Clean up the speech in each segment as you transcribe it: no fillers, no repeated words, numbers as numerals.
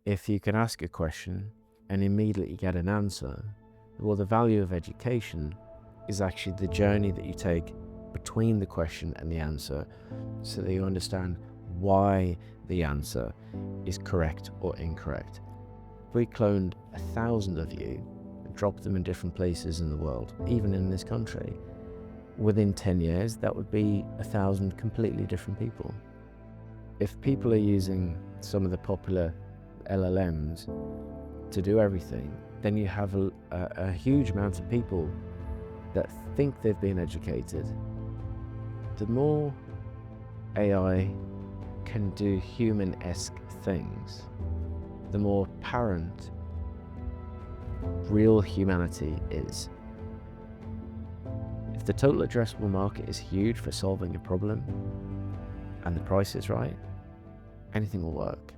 if you can ask a question and immediately get an answer, well, the value of education is actually the journey that you take between the question and the answer, so that you understand why the answer is correct or incorrect. If we cloned 1,000 of you and dropped them in different places in the world, even in this country, within 10 years, that would be 1,000 completely different people. If people are using some of the popular LLMs to do everything, then you have a huge amount of people that think they've been educated. The more AI can do human-esque things, the more apparent real humanity is. If the total addressable market is huge for solving a problem and the price is right, anything will work.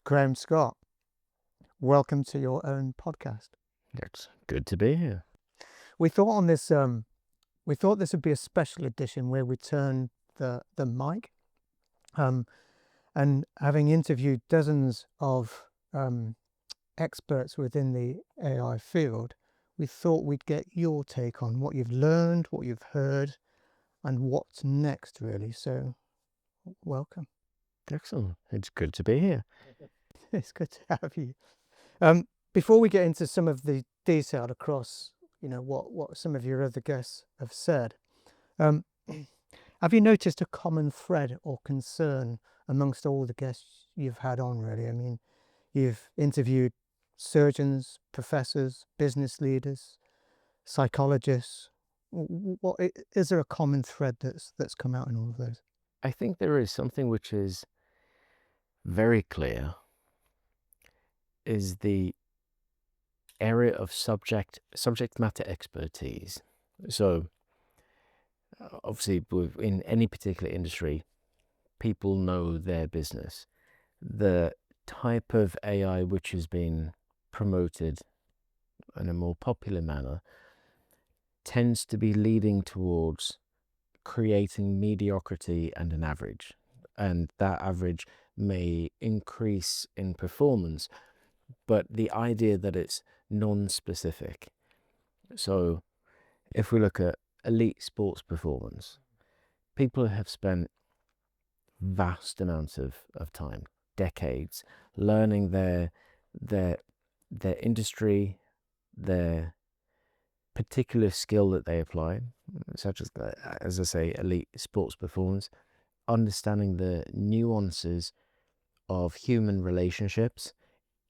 Graeme Scott, welcome to your own podcast. It's good to be here. We thought this would be a special edition where we turn the mic, and having interviewed dozens of experts within the AI field, we thought we'd get your take on what you've learned, what you've heard, and what's next, really. So, welcome. Excellent. It's good to be here. It's good to have you. Before we get into some of the detail across, what some of your other guests have said, have you noticed a common thread or concern amongst all the guests you've had on, really? I mean, you've interviewed surgeons, professors, business leaders, psychologists. What is there a common thread that's come out in all of those? I think there is something which is very clear, is the area of subject matter expertise. So obviously in any particular industry, people know their business. The type of AI which has been promoted in a more popular manner tends to be leading towards creating mediocrity and an average, and that average may increase in performance, but the idea that it's non-specific. So if we look at elite sports performance, people have spent vast amounts of time, decades, learning their industry, their particular skill that they apply, such as I say, elite sports performance, understanding the nuances of human relationships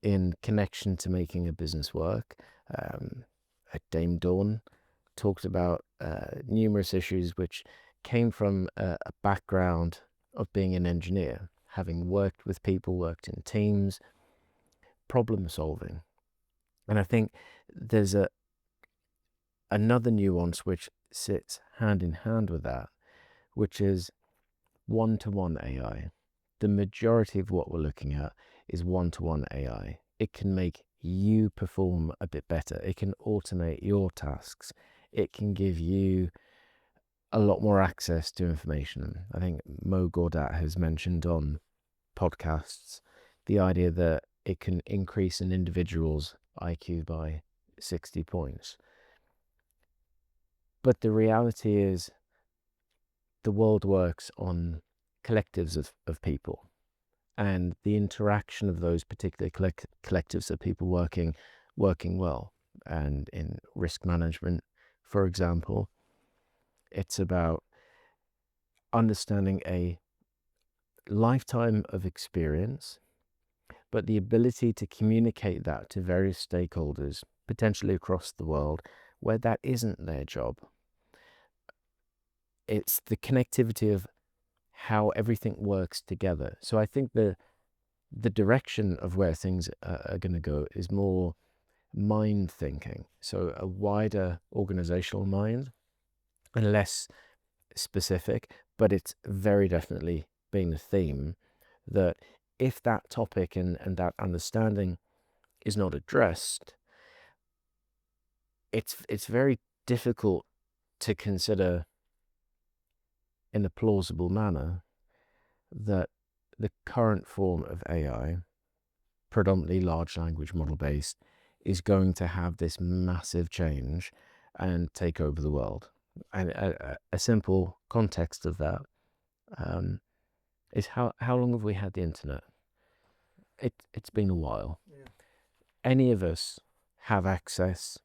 in connection to making a business work. Dame Dawn talked about numerous issues which came from a background of being an engineer, having worked with people, worked in teams, problem solving. And I think there's another nuance which sits hand in hand with that, which is one-to-one AI. The majority of what we're looking at is one-to-one AI. It can make you perform a bit better. It can automate your tasks. It can give you a lot more access to information. I think Mo Gaudat has mentioned on podcasts the idea that it can increase an individual's IQ by 60 points. But the reality is the world works on collectives of people, and the interaction of those particular collectives of people working well. And in risk management, for example, it's about understanding a lifetime of experience, but the ability to communicate that to various stakeholders, potentially across the world, where that isn't their job. It's the connectivity of how everything works together. So I think the direction of where things are going to go is more mind thinking. So a wider organizational mind and less specific, but it's very definitely been a theme that if that topic and that understanding is not addressed, it's very difficult to consider in a plausible manner that the current form of AI, predominantly large language model based, is going to have this massive change and take over the world. And a simple context of that is how long have we had the internet? It's been a while. Yeah. Any of us have access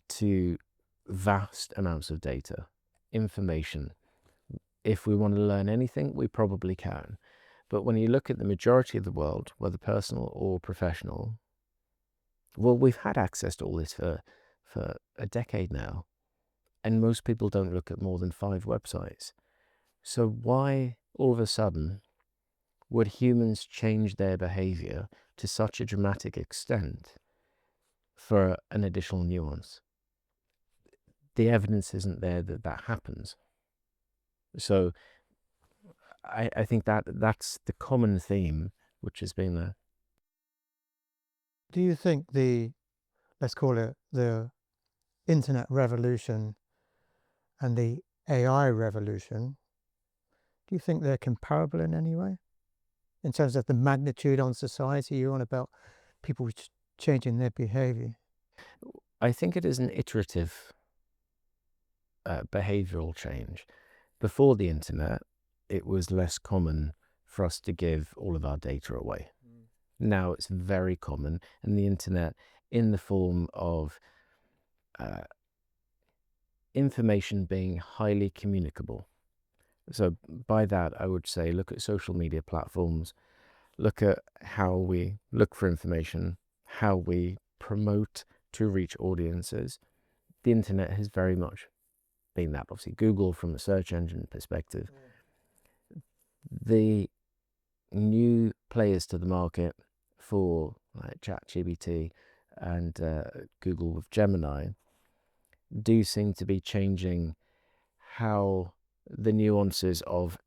to vast amounts of data, information. If we want to learn anything, we probably can. But when you look at the majority of the world, whether personal or professional, well, we've had access to all this for a decade now, and most people don't look at more than 5 websites. So why all of a sudden would humans change their behavior to such a dramatic extent for an additional nuance? The evidence isn't there that that happens. So I think that's the common theme which has been there. Do you think let's call it the internet revolution and the AI revolution, do you think they're comparable in any way? In terms of the magnitude on society, you're on about people changing their behavior. I think it is an iterative behavioral change. Before the internet, it was less common for us to give all of our data away. Now it's very common, and the internet, in the form of information being highly communicable. So by that, I would say look at social media platforms, look at how we look for information, how we promote to reach audiences. The internet has very much been that. Obviously, Google from a search engine perspective. The new players to the market for like ChatGPT and Google with Gemini do seem to be changing how the nuances of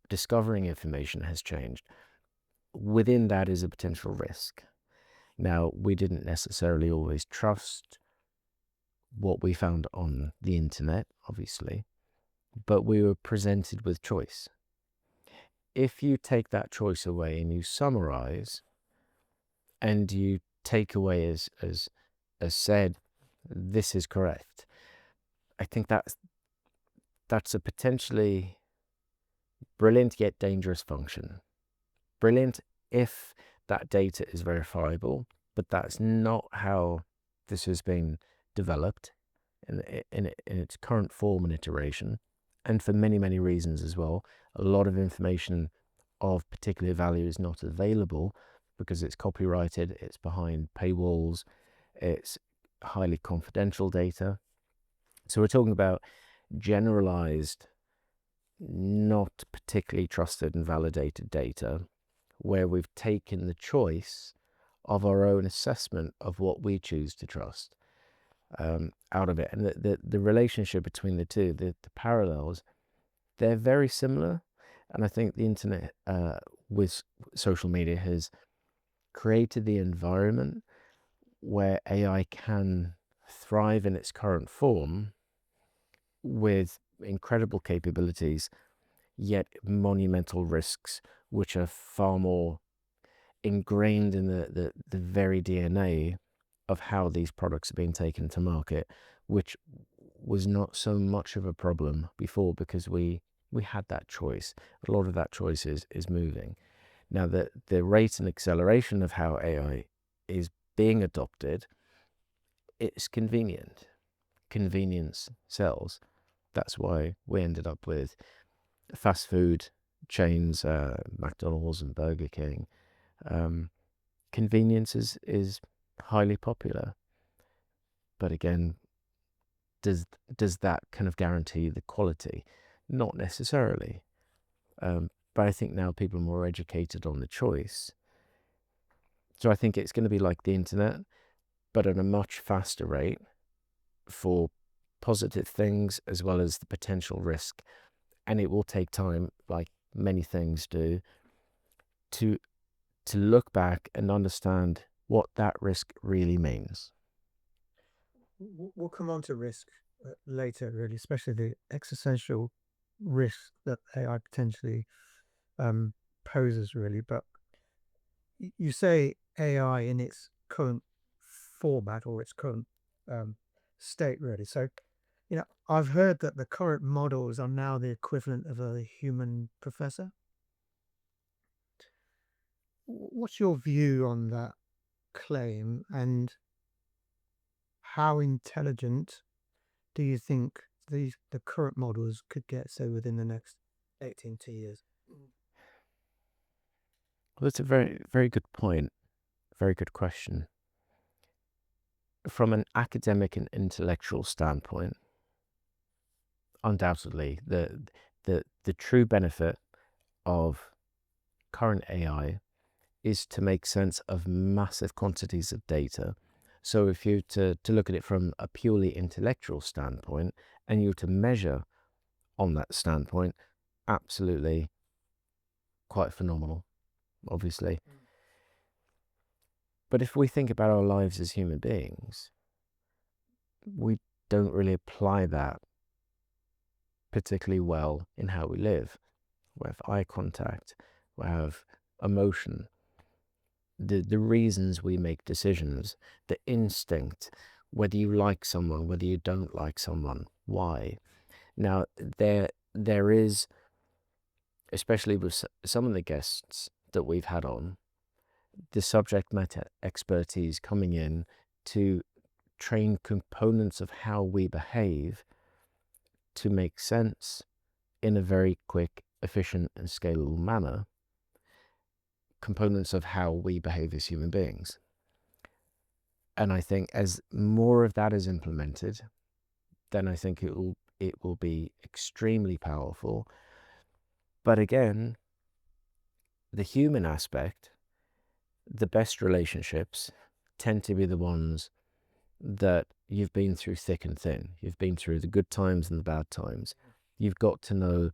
discovering information has changed. Within that is a potential risk. Now, we didn't necessarily always trust what we found on the internet, obviously, but we were presented with choice. If you take that choice away and you summarize and you take away as said, this is correct, I think that's a potentially brilliant yet dangerous function. Brilliant if that data is verifiable, but that's not how this has been developed in its current form and iteration, and for many, many reasons as well. A lot of information of particular value is not available because it's copyrighted, it's behind paywalls, it's highly confidential data. So we're talking about generalized, not particularly trusted and validated data, where we've taken the choice of our own assessment of what we choose to trust out of it. And the relationship between the two, the parallels, they're very similar. And I think the internet with social media has created the environment where AI can thrive in its current form with incredible capabilities, yet monumental risks, which are far more ingrained in the very DNA of how these products are being taken to market, which was not so much of a problem before because we had that choice. A lot of that choice is moving. Now, the rate and acceleration of how AI is being adopted, it's convenient. Convenience sells. That's why we ended up with fast food chains, McDonald's and Burger King. Convenience is highly popular. But again, does that kind of guarantee the quality? Not necessarily. But I think now people are more educated on the choice. So I think it's going to be like the internet, but at a much faster rate for positive things as well as the potential risk. And it will take time, like many things do, to to look back and understand what that risk really means. We'll come on to risk later, really, especially the existential risk that AI potentially poses, really. But you say AI in its current format or its current state, really. So, I've heard that the current models are now the equivalent of a human professor. What's your view on that claim, and how intelligent do you think the current models could get, say, within the next 18 years? Well, that's a very, very good point. Very good question. From an academic and intellectual standpoint, undoubtedly, the true benefit of current AI is to make sense of massive quantities of data. So if you to look at it from a purely intellectual standpoint, and you to measure on that standpoint, absolutely quite phenomenal, obviously. But if we think about our lives as human beings, we don't really apply that particularly well in how we live. We have eye contact, we have emotion, the reasons we make decisions, the instinct, whether you like someone, whether you don't like someone, why. Now, there is, especially with some of the guests that we've had on, the subject matter expertise coming in to train components of how we behave to make sense in a very quick, efficient, and scalable manner, components of how we behave as human beings. And I think as more of that is implemented, then I think it will be extremely powerful. But again, the human aspect, the best relationships tend to be the ones that you've been through thick and thin. You've been through the good times and the bad times. You've got to know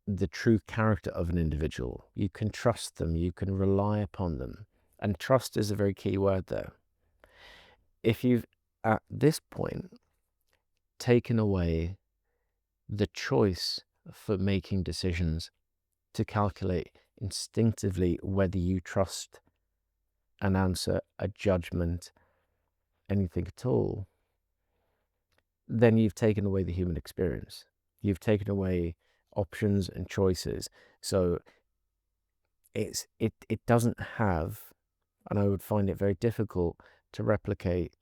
the true character of an individual. You can trust them. You can rely upon them. And trust is a very key word there. If you've, at this point, taken away the choice for making decisions to calculate instinctively whether you trust an answer, a judgment, anything at all, then you've taken away the human experience. You've taken away options and choices. So it doesn't have, and I would find it very difficult to replicate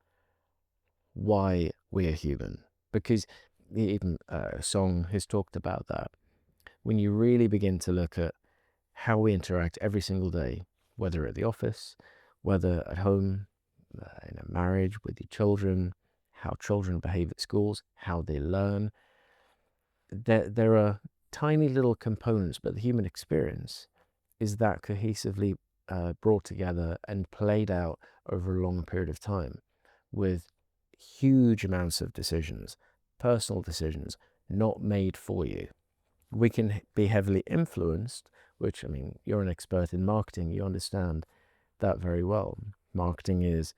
why we are human, because even a song has talked about that. When you really begin to look at how we interact every single day, whether at the office, whether at home, in a marriage, with your children, how children behave at schools, how they learn, there are tiny little components, but the human experience is that cohesively brought together and played out over a long period of time with huge amounts of decisions, personal decisions, not made for you. We can be heavily influenced, which, I mean, you're an expert in marketing, you understand that very well. Marketing is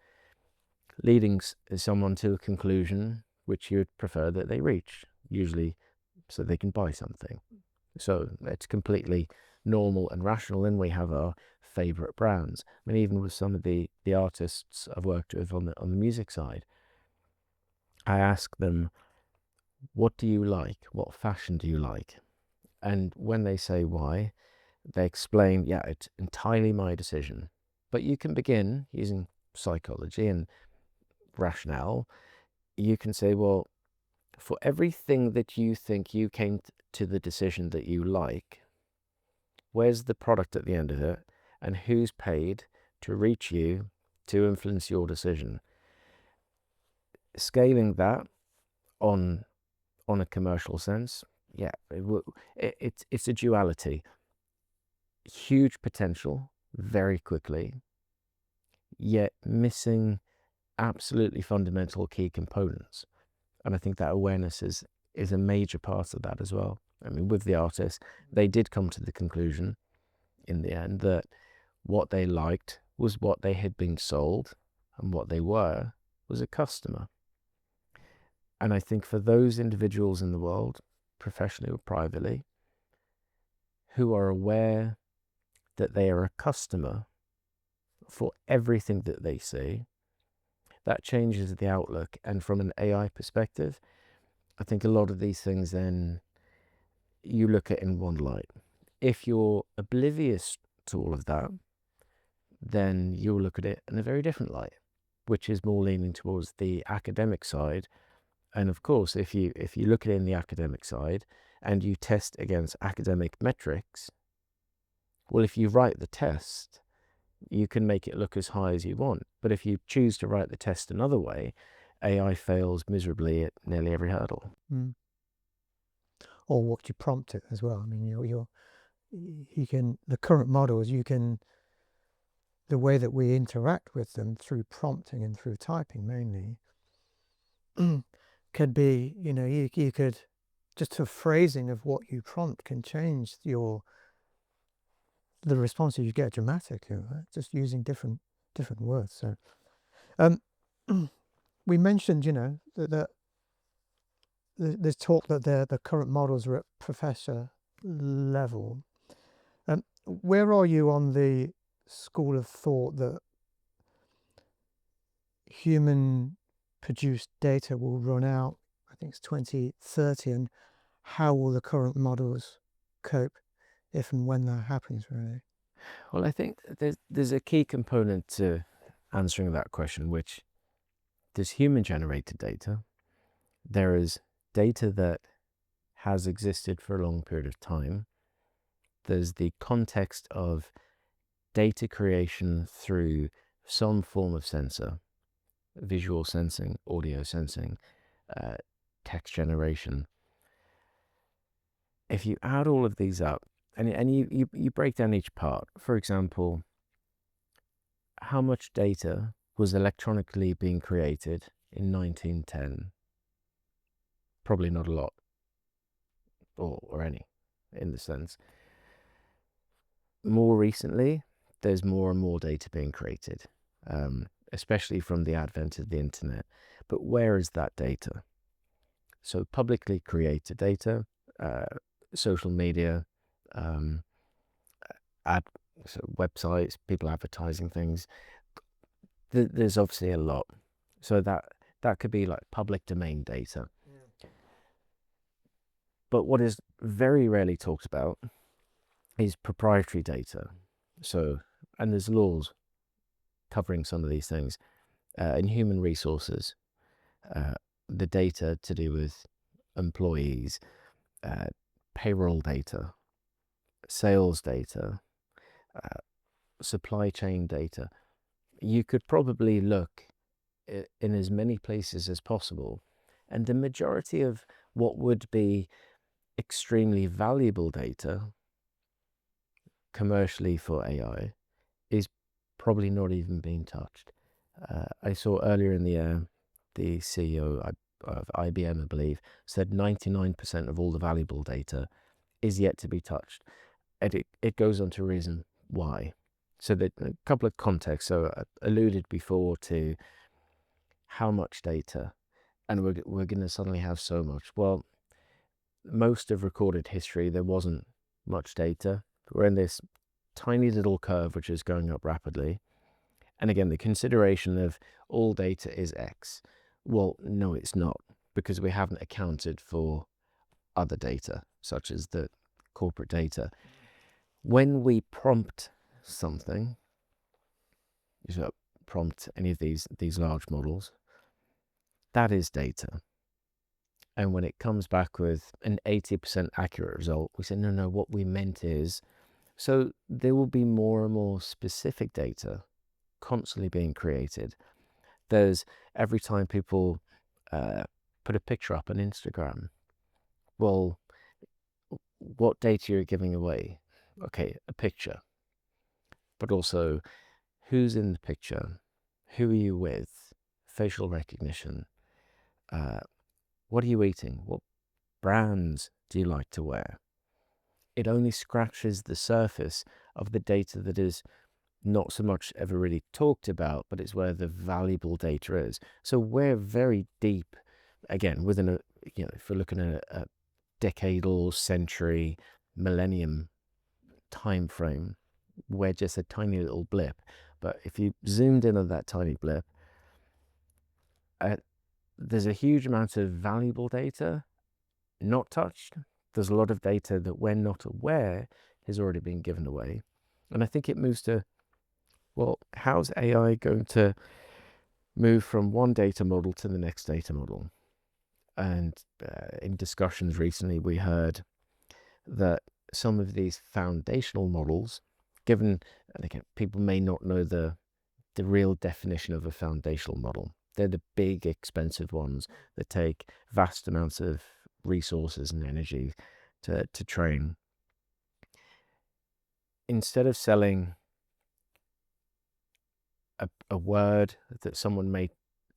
leading someone to a conclusion which you would prefer that they reach, usually so they can buy something. So it's completely normal and rational. Then we have our favorite brands. I mean, even with some of the artists I've worked with on the music side, I ask them, what do you like? What fashion do you like? And when they say why, they explain, yeah, it's entirely my decision. But you can begin using psychology and rationale. You can say, well, for everything that you think you came to the decision that you like, where's the product at the end of it, and who's paid to reach you to influence your decision? Scaling that on a commercial sense, yeah, it's a duality. Huge potential very quickly, yet missing absolutely fundamental key components. And I think that awareness is a major part of that as well. I mean, with the artists, they did come to the conclusion, in the end, that what they liked was what they had been sold, and what they were was a customer. And I think for those individuals in the world, professionally or privately, who are aware that they are a customer for everything that they see, that changes the outlook. And from an AI perspective, I think a lot of these things then you look at in one light. If you're oblivious to all of that, then you'll look at it in a very different light, which is more leaning towards the academic side. And of course, if you look at it in the academic side and you test against academic metrics, well, if you write the test, you can make it look as high as you want. But if you choose to write the test another way, AI fails miserably at nearly every hurdle. Or what you prompt it as well. I mean, you can, the current models, the way that we interact with them through prompting and through typing mainly, could be, you could, just a phrasing of what you prompt can change the responses you get dramatically, right? Just using different words. So we mentioned, that there's talk that the current models are at professor level. Where are you on the school of thought that human produced data will run out? I think it's 2030, and how will the current models cope if and when that happens, really? Well, I think there's a key component to answering that question, which there's human-generated data. There is data that has existed for a long period of time. There's the context of data creation through some form of sensor, visual sensing, audio sensing, text generation. If you add all of these up and you break down each part, for example, how much data was electronically being created in 1910? Probably not a lot, or any, in the sense. More recently, there's more and more data being created, especially from the advent of the internet. But where is that data? So publicly created data, social media, so websites, people advertising things. There's obviously a lot. So that could be like public domain data. Yeah. But what is very rarely talked about is proprietary data. So, and there's laws covering some of these things. In human resources, the data to do with employees, payroll data, sales data, supply chain data. You could probably look in as many places as possible, and the majority of what would be extremely valuable data commercially for AI is probably not even being touched. I saw earlier in the year, the CEO of IBM, I believe, said 99% of all the valuable data is yet to be touched. And it goes on to reason why. So a couple of contexts. So I alluded before to how much data, and we're going to suddenly have so much. Well, most of recorded history, there wasn't much data. We're in this tiny little curve which is going up rapidly. And again, the consideration of all data is X. Well, no, it's not, because we haven't accounted for other data, such as the corporate data. When we prompt something, so prompt any of these large models, that is data. And when it comes back with an 80% accurate result, we say, no, what we meant is, so there will be more and more specific data constantly being created. There's every time people put a picture up on Instagram, well, what data you're giving away? Okay, a picture, but also who's in the picture, who are you with, facial recognition, what are you eating, what brands do you like to wear? It only scratches the surface of the data that is not so much ever really talked about, but it's where the valuable data is. So we're very deep, again, within a, if we're looking at a decadal, century, millennium time frame, we're just a tiny little blip. But if you zoomed in on that tiny blip, there's a huge amount of valuable data not touched. There's a lot of data that we're not aware has already been given away. And I think it moves to, well, how's AI going to move from one data model to the next data model? And in discussions recently, we heard that some of these foundational models, given, and again, people may not know the real definition of a foundational model. They're the big, expensive ones that take vast amounts of resources and energy to train. Instead of selling a word that someone may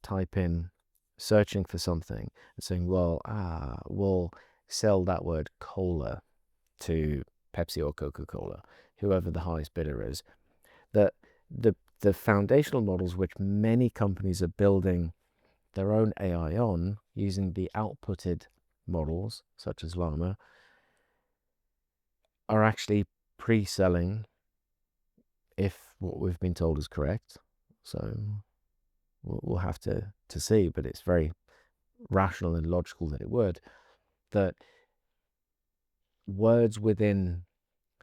type in, searching for something, and saying, well, we'll sell that word cola to Pepsi or Coca-Cola, whoever the highest bidder is, that the foundational models which many companies are building their own AI on, using the outputted models such as Llama, are actually pre-selling if what we've been told is correct. So we'll have to see, but it's very rational and logical that it would, that words within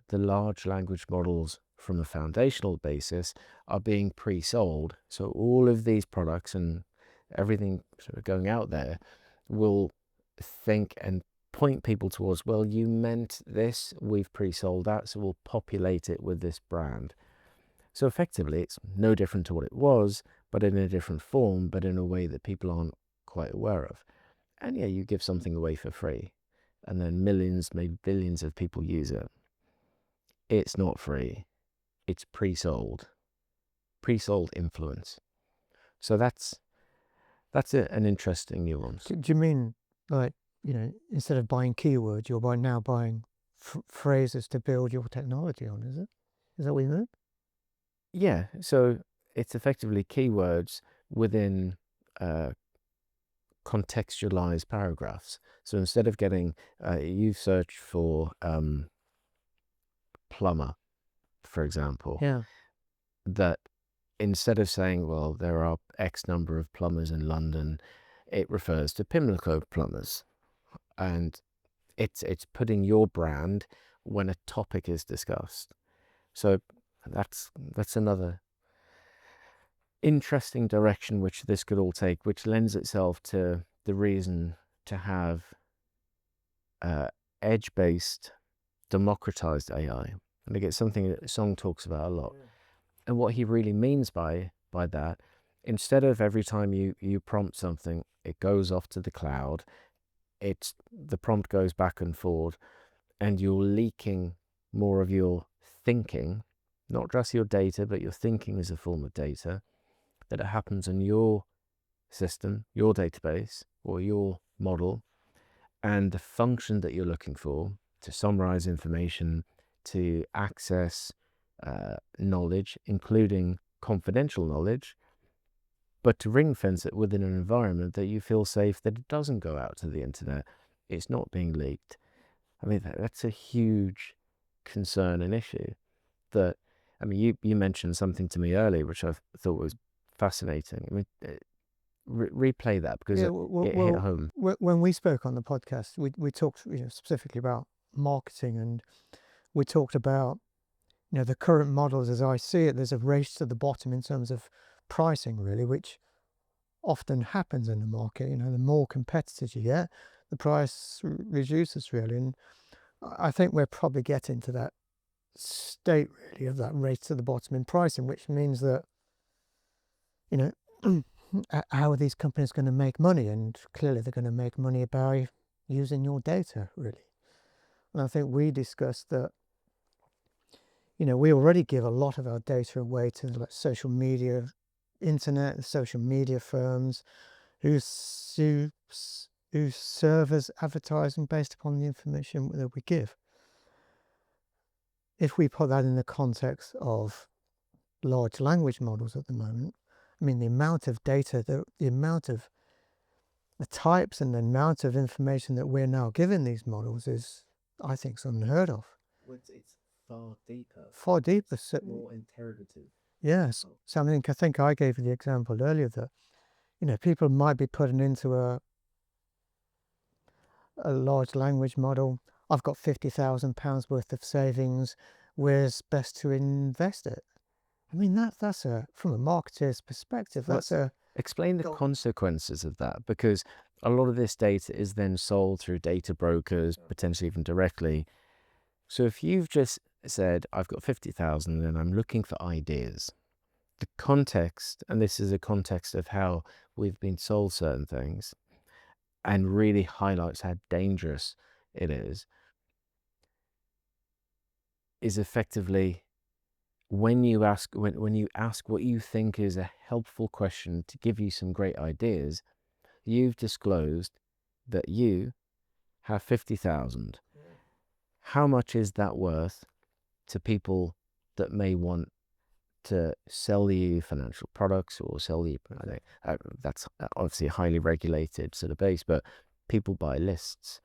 the large language models from a foundational basis are being pre-sold. So all of these products and everything sort of going out there will think and point people towards, well, you meant this, we've pre-sold that, so we'll populate it with this brand. So effectively, it's no different to what it was, but in a different form, but in a way that people aren't quite aware of. And yeah, you give something away for free, and then millions, maybe billions of people use it. It's not free. It's pre-sold influence. So that's an interesting nuance. Do you mean like, instead of buying keywords, you're now buying phrases to build your technology on, is it? Is that what you mean? Yeah, so it's effectively keywords within contextualized paragraphs. So instead of getting, you search for plumber, for example, Yeah. that instead of saying, well, there are X number of plumbers in London, it refers to Pimlico plumbers. And it's putting your brand when a topic is discussed. So that's another interesting direction which this could all take, which lends itself to the reason to have edge-based, democratized AI. And again, something that Song talks about a lot. Yeah. And what he really means by that, instead of every time you prompt something, it goes off to the cloud, the prompt goes back and forward, and you're leaking more of your thinking, not just your data, but your thinking is a form of data, that it happens in your system, your database, or your model, and the function that you're looking for to summarize information, to access knowledge, including confidential knowledge, but to ring fence it within an environment that you feel safe, that it doesn't go out to the internet, it's not being leaked. I mean, that's a huge concern and issue. That, I mean, you mentioned something to me earlier, which I thought was fascinating. I mean, replay that, because Yeah. it hit home. When we spoke on the podcast, we talked, specifically about marketing, and we talked about, the current models as I see it. There's a race to the bottom in terms of pricing, really, which often happens in the market. The more competitors you get, the price reduces, really. And I think we're probably getting to that state, really, of that race to the bottom in pricing, which means that, how are these companies going to make money? And clearly they're going to make money by using your data, really. And I think we discussed that, we already give a lot of our data away to like social media, internet, social media firms who serve as advertising based upon the information that we give. if we put that in the context of large language models at the moment, I mean, the amount of data, the amount of the types and the amount of information that we're now giving these models is, I think, is unheard of. It's far deeper, Far deeper. more interrogative. Yes. So I think I gave you the example earlier that, people might be putting into a large language model, I've got £50,000 worth of savings, where's best to invest it? I mean, that's from a marketer's perspective, that's a... Explain the consequences of that, because a lot of this data is then sold through data brokers, potentially even directly. So if you've just said, I've got 50,000 and I'm looking for ideas, the context, and this is a context of how we've been sold certain things, and really highlights how dangerous it is effectively when you ask what you think is a helpful question to give you some great ideas, you've disclosed that you have 50,000. How much is that worth to people that may want to sell you financial products or sell you, that's obviously a highly regulated sort of base, but people buy lists.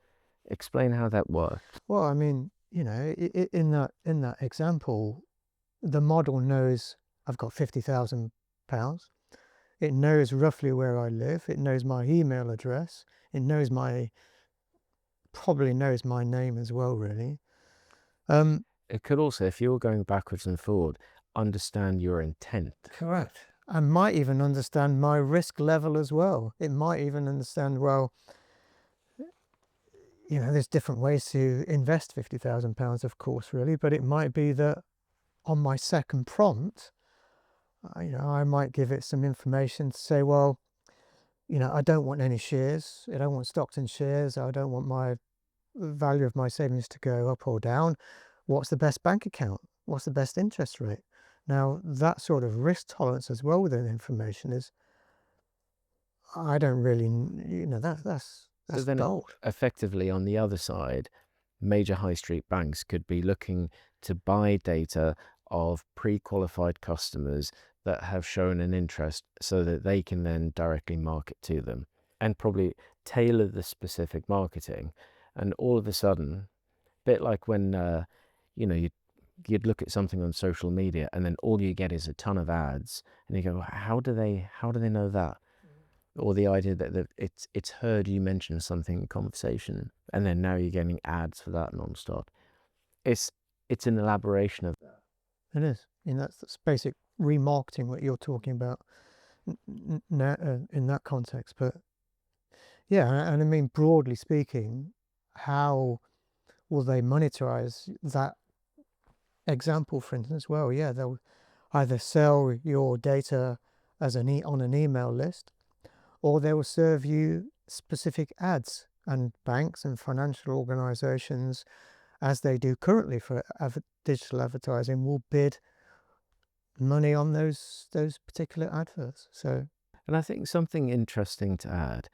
Explain how that works. Well, I mean, in that example, the model knows I've got £50,000. It knows roughly where I live. It knows my email address. It knows probably knows my name as well, really. It could also, if you're going backwards and forward, understand your intent. Correct. And might even understand my risk level as well. It might even understand, well, there's different ways to invest £50,000, of course, really, but it might be that on my second prompt, I might give it some information to say, well, I don't want any shares. I don't want stocks and shares. I don't want my value of my savings to go up or down. What's the best bank account? What's the best interest rate? Now, that sort of risk tolerance as well within information is, I don't really, that's So then bold. effectively on the other side, major high street banks could be looking to buy data of pre-qualified customers that have shown an interest so that they can then directly market to them and probably tailor the specific marketing. And all of a sudden, a bit like when you'd look at something on social media and then all you get is a ton of ads and you go, how do they know that? Or the idea that it's heard you mention something in conversation and then now you're getting ads for that non-stop. It's an elaboration of that. It is. That's basic remarketing, what you're talking about in that context. But yeah, and I mean, broadly speaking, how will they monetize that example, for instance? Well, yeah, they'll either sell your data as on an email list, or they will serve you specific ads, and banks and financial organizations, as they do currently for digital advertising, will bid money on those particular adverts. So, And I think something interesting to add,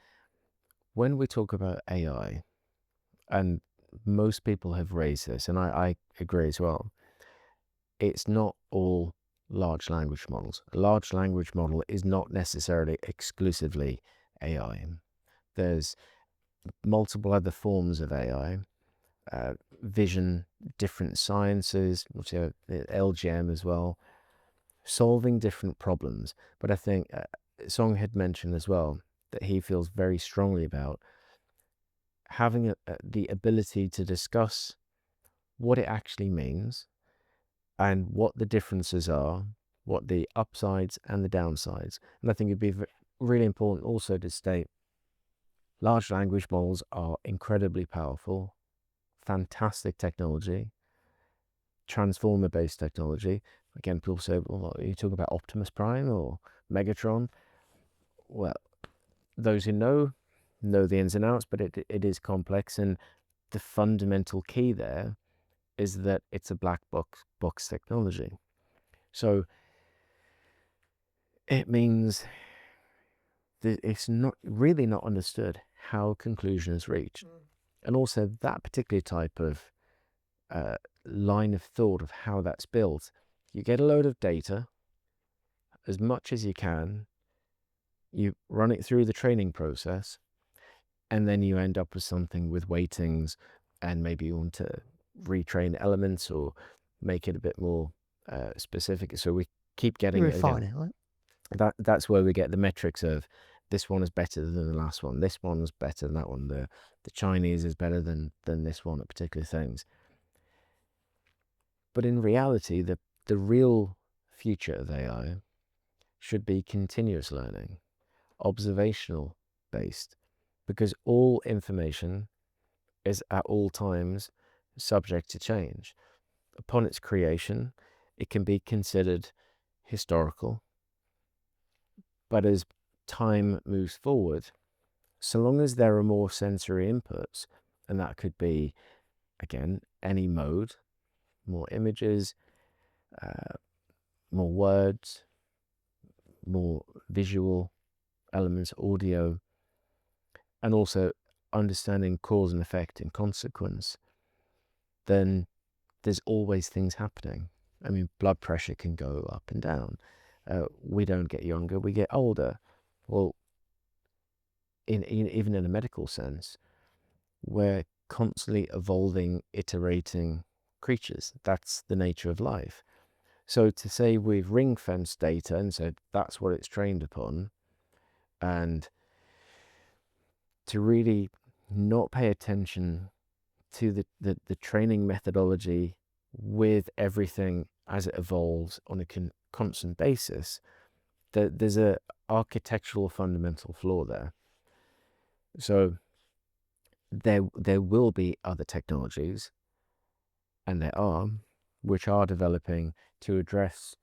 when we talk about AI, and most people have raised this, and I agree as well, it's not all large language models. A large language model is not necessarily exclusively AI. There's multiple other forms of AI, vision, different sciences, which are LGM as well, solving different problems. But I think Song had mentioned as well that he feels very strongly about having the ability to discuss what it actually means and what the differences are, what the upsides and the downsides. And I think it'd be really important also to state large language models are incredibly powerful, fantastic technology, transformer-based technology. Again, people say, well, are you talking about Optimus Prime or Megatron? Well, those who know the ins and outs, but it is complex. And the fundamental key there is that it's a black box technology. So it means that it's not understood how conclusion is reached. And also that particular type of line of thought of how that's built. You get a load of data, as much as you can, you run it through the training process, and then you end up with something with weightings, and maybe you want to retrain elements or make it a bit more specific. So we keep You getting, again, refine it, right? that's where we get the metrics of this one is better than the last one, this one's better than that one, the Chinese is better than this one at particular things. But in reality, the real future of AI should be continuous learning, observational based, because all information is at all times subject to change. Upon its creation, it can be considered historical, but as time moves forward, so long as there are more sensory inputs, and that could be, again, any mode, more images, uh, more words, more visual elements, audio, and also understanding cause and effect and consequence, then there's always things happening. I mean, blood pressure can go up and down. We don't get younger, we get older. Well, even in a medical sense, we're constantly evolving, iterating creatures. That's the nature of life. So to say we've ring-fenced data and said that's what it's trained upon, and to really not pay attention to the training methodology with everything as it evolves on a constant basis, there's a architectural fundamental flaw there. So there will be other technologies, and there are, which are developing to address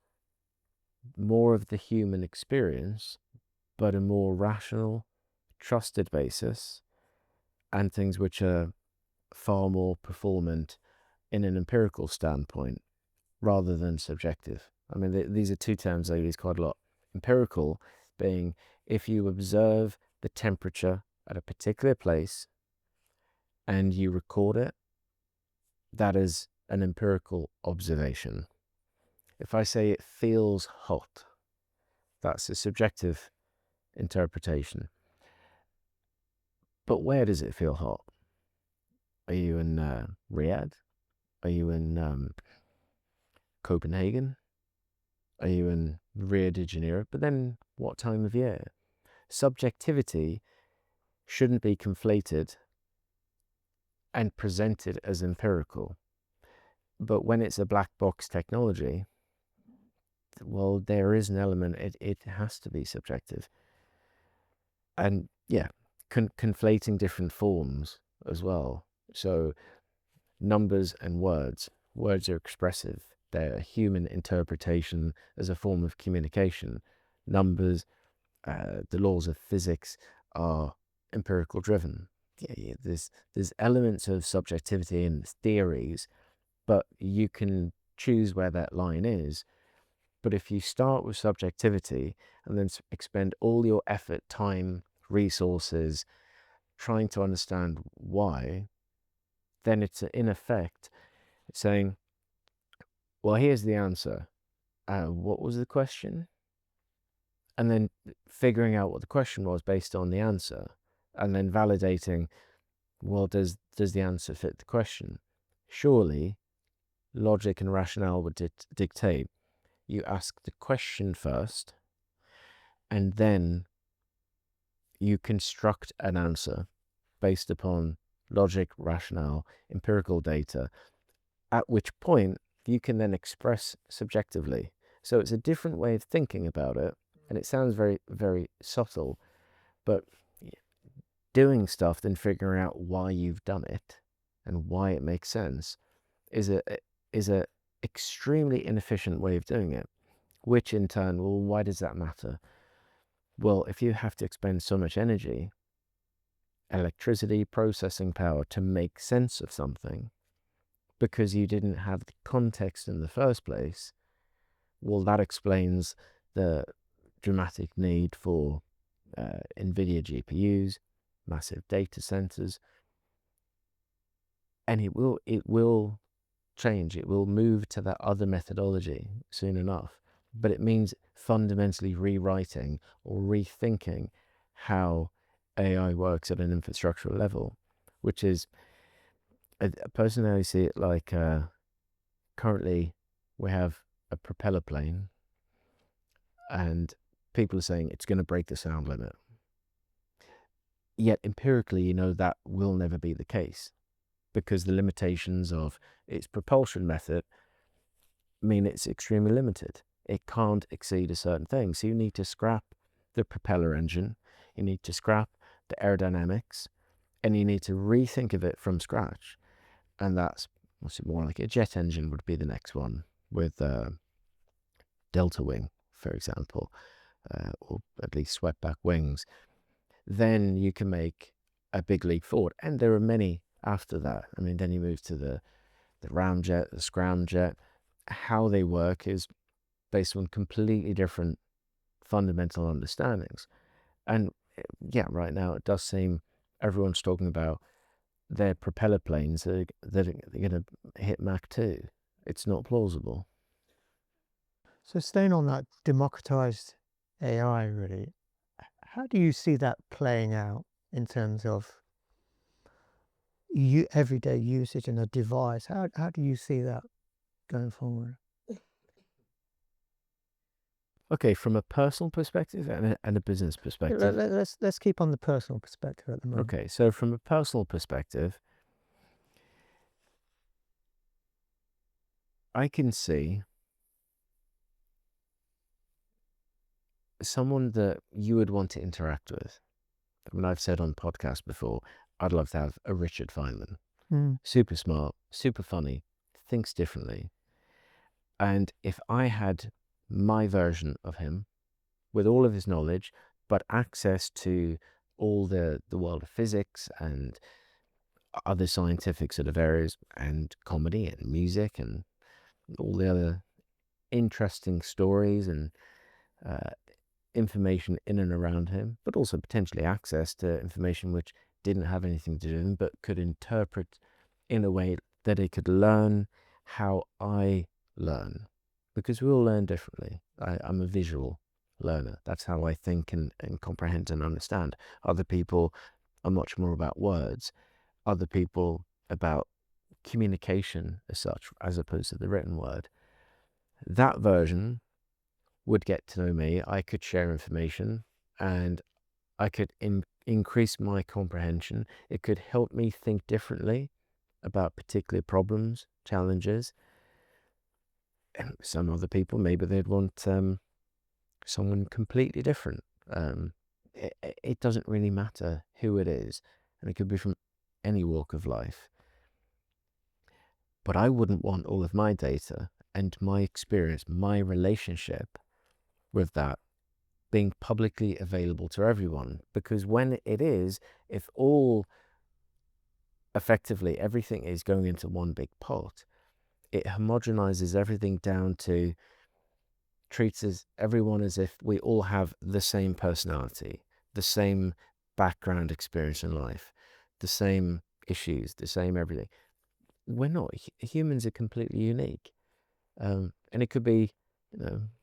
more of the human experience, but a more rational, trusted basis, and things which are far more performant in an empirical standpoint rather than subjective. I mean, these are two terms I use quite a lot. Empirical being if you observe the temperature at a particular place and you record it, that is an empirical observation. If I say it feels hot, that's a subjective interpretation. But where does it feel hot? Are you in Riyadh? Are you in Copenhagen? Are you in Rio de Janeiro? But then what time of year? Subjectivity shouldn't be conflated and presented as empirical. But when it's a black box technology, well, there is an element, it has to be subjective. And yeah, conflating different forms as well. So numbers and words. Words are expressive. They're a human interpretation as a form of communication. Numbers, the laws of physics are empirical driven. Yeah, there's elements of subjectivity in theories, but you can choose where that line is. But if you start with subjectivity and then expend all your effort, time, resources trying to understand why, then it's in effect saying, well, here's the answer. What was the question? And then figuring out what the question was based on the answer, and then validating, well, does the answer fit the question? Surely logic and rationale would dictate you ask the question first, and then you construct an answer based upon logic, rationale, empirical data, at which point you can then express subjectively. So it's a different way of thinking about it, and it sounds very, very subtle, but doing stuff, then figuring out why you've done it and why it makes sense is a extremely inefficient way of doing it, which in turn, well, why does that matter? Well, if you have to expend so much energy, electricity, processing power to make sense of something because you didn't have the context in the first place, well, that explains the dramatic need for NVIDIA GPUs, massive data centers, and it will change. It will move to that other methodology soon enough. But it means fundamentally rewriting or rethinking how AI works at an infrastructural level, which is, personally, I see it like currently we have a propeller plane and people are saying it's going to break the sound limit. Yet empirically, you know that will never be the case because the limitations of its propulsion method mean it's extremely limited. It can't exceed a certain thing. So you need to scrap the propeller engine, you need to scrap the aerodynamics, and you need to rethink of it from scratch. And that's what's it more like a jet engine would be the next one with delta wing, for example, or at least swept back wings. Then you can make a big leap forward. And there are many after that. I mean, then you move to the ramjet, the scramjet. How they work is based on completely different fundamental understandings. And yeah, right now it does seem everyone's talking about their propeller planes that are going to hit Mach 2. It's not plausible. So staying on that democratized AI, really, how do you see that playing out in terms of everyday usage and a device? How do you see that going forward? Okay, from a personal perspective and a business perspective. Let's keep on the personal perspective at the moment. Okay, so from a personal perspective, I can see someone that you would want to interact with. I mean, I've said on podcasts before, I'd love to have a Richard Feynman. Super smart, super funny, thinks differently. And if I had my version of him with all of his knowledge, but access to all the world of physics and other scientific sort of areas and comedy and music and all the other interesting stories and uh, information in and around him, but also potentially access to information which didn't have anything to do with him, but could interpret in a way that it could learn how I learn. Because we all learn differently. I'm a visual learner. That's how I think and comprehend and understand. Other people are much more about words. Other people about communication as such, as opposed to the written word. That version would get to know me. I could share information and I could increase my comprehension. It could help me think differently about particular problems, challenges. And some other people, maybe they'd want someone completely different. It doesn't really matter who it is, and it could be from any walk of life. But I wouldn't want all of my data and my experience, my relationship with that being publicly available to everyone. Because when it is, if all effectively everything is going into one big pot, it homogenizes everything down to treats everyone as if we all have the same personality, the same background experience in life, the same issues, the same everything. We're not. Humans are completely unique. And it could be,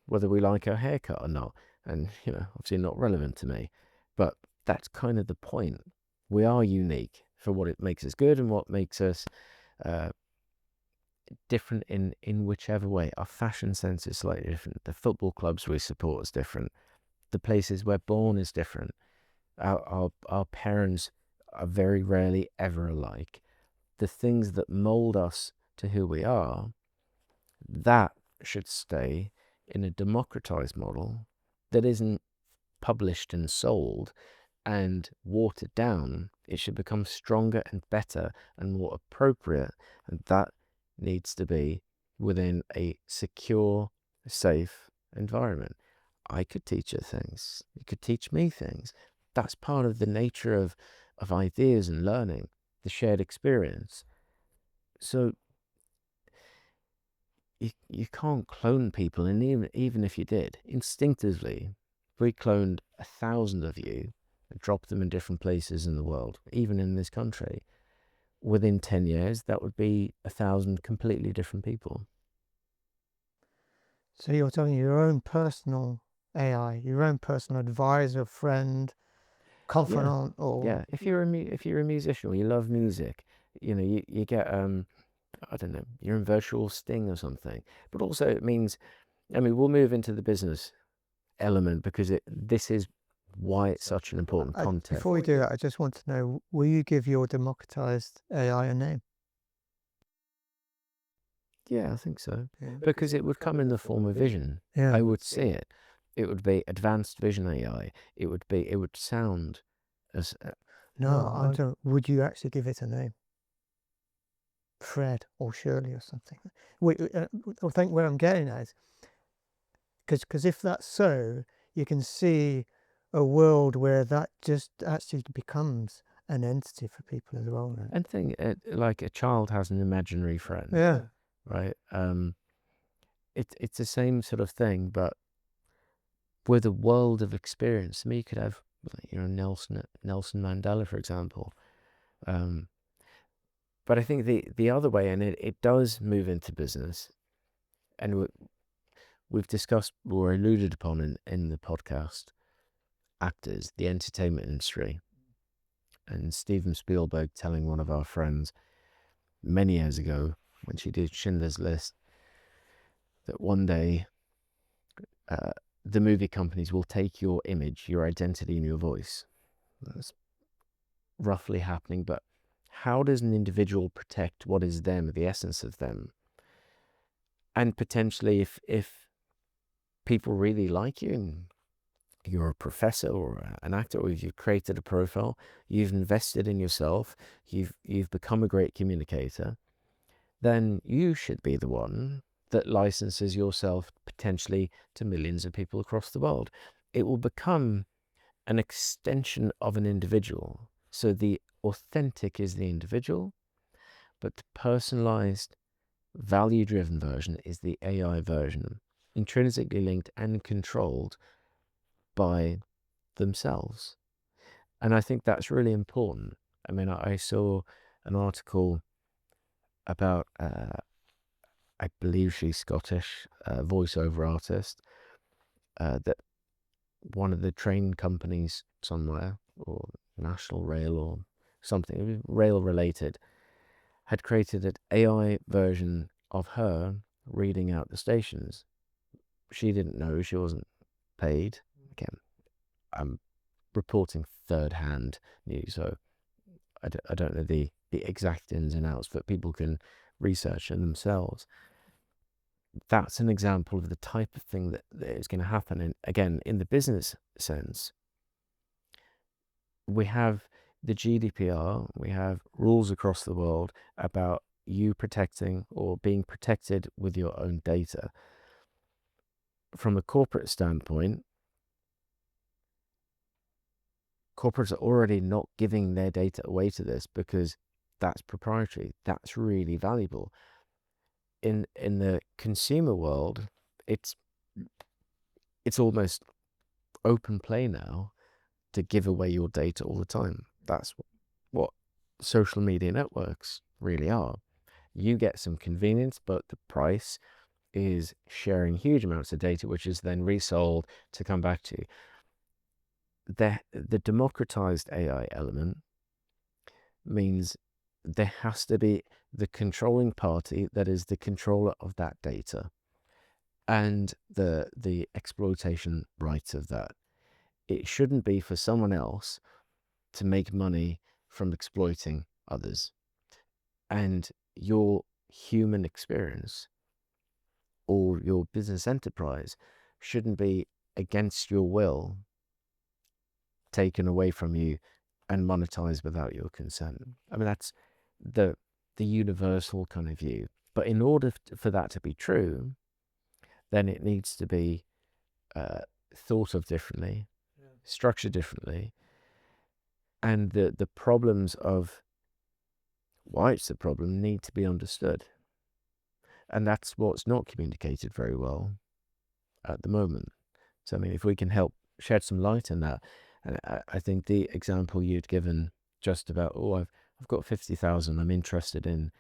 whether we like our haircut or not. And, obviously not relevant to me. But that's kind of the point. We are unique for what it makes us good and what makes us different in whichever way. Our fashion sense is slightly different. The football clubs we support is different. The places we're born is different. Our parents are very rarely ever alike. The things that mold us to who we are, that should stay in a democratized model that isn't published and sold and watered down. It should become stronger and better and more appropriate. And that needs to be within a secure, safe environment. I could teach you things. You could teach me things. That's part of the nature of ideas and learning, the shared experience. So you can't clone people, and even if you did, instinctively, if we cloned 1,000 of you and dropped them in different places in the world, even in this country, within 10 years, that would be 1,000 completely different people. So you're talking your own personal AI, your own personal advisor, friend, confidant, or Yeah. If you're a musician or you love music, you get I don't know, you're in virtual Sting or something. But also it means, we'll move into the business element because this is why it's such an important concept. before we do that, I just want to know: will you give your democratized AI a name? Yeah, I think so. Yeah. Because it would come in the form of vision. Yeah. I would see it. It would be advanced vision AI. It would sound as No, I don't. Would you actually give it a name? Fred or Shirley or something? I think where I'm getting at is because if that's so, you can see a world where that just actually becomes an entity for people as well. Right? and think like a child has an imaginary friend, Yeah. right? It's the same sort of thing, but with a world of experience. I mean, you could have, Nelson Mandela, for example. Um, but I think the other way, and it does move into business, and we've discussed or alluded upon in the podcast, actors, the entertainment industry, and Steven Spielberg telling one of our friends many years ago when she did Schindler's List that one day uh, the movie companies will take your image, your identity, and your voice. That's roughly happening, but how does an individual protect what is them, the essence of them? And potentially, if people really like you and you're a professor or an actor, or if you've created a profile, you've invested in yourself, you've become a great communicator, then you should be the one that licenses yourself potentially to millions of people across the world. It will become an extension of an individual. So the authentic is the individual, but the personalized, value-driven version is the AI version, intrinsically linked and controlled by themselves. And I think that's really important. I mean, I saw an article about, I believe she's Scottish, voiceover artist, that one of the train companies somewhere, or National Rail or something, rail related, had created an AI version of her reading out the stations. She didn't know, she wasn't paid. Again, I'm reporting third hand news, so I don't know the exact ins and outs, but people can research it themselves. That's an example of the type of thing that is going to happen. And again, in the business sense, we have the GDPR, we have rules across the world about you protecting or being protected with your own data. From a corporate standpoint, corporates are already not giving their data away to this because that's proprietary. That's really valuable. In the consumer world, it's almost open play now to give away your data all the time. That's what social media networks really are. You get some convenience, but the price is sharing huge amounts of data, which is then resold to come back to you. The democratized AI element means there has to be the controlling party that is the controller of that data and the exploitation rights of that. It shouldn't be for someone else to make money from exploiting others. And your human experience or your business enterprise shouldn't be against your will taken away from you and monetized without your consent. I mean, that's the universal kind of view. But in order for that to be true, then it needs to be thought of differently, structured differently, and the problems of why it's a problem need to be understood. And that's what's not communicated very well at the moment. So, I mean, if we can help shed some light on that, and I think the example you'd given just about, I've got 50,000, I'm interested in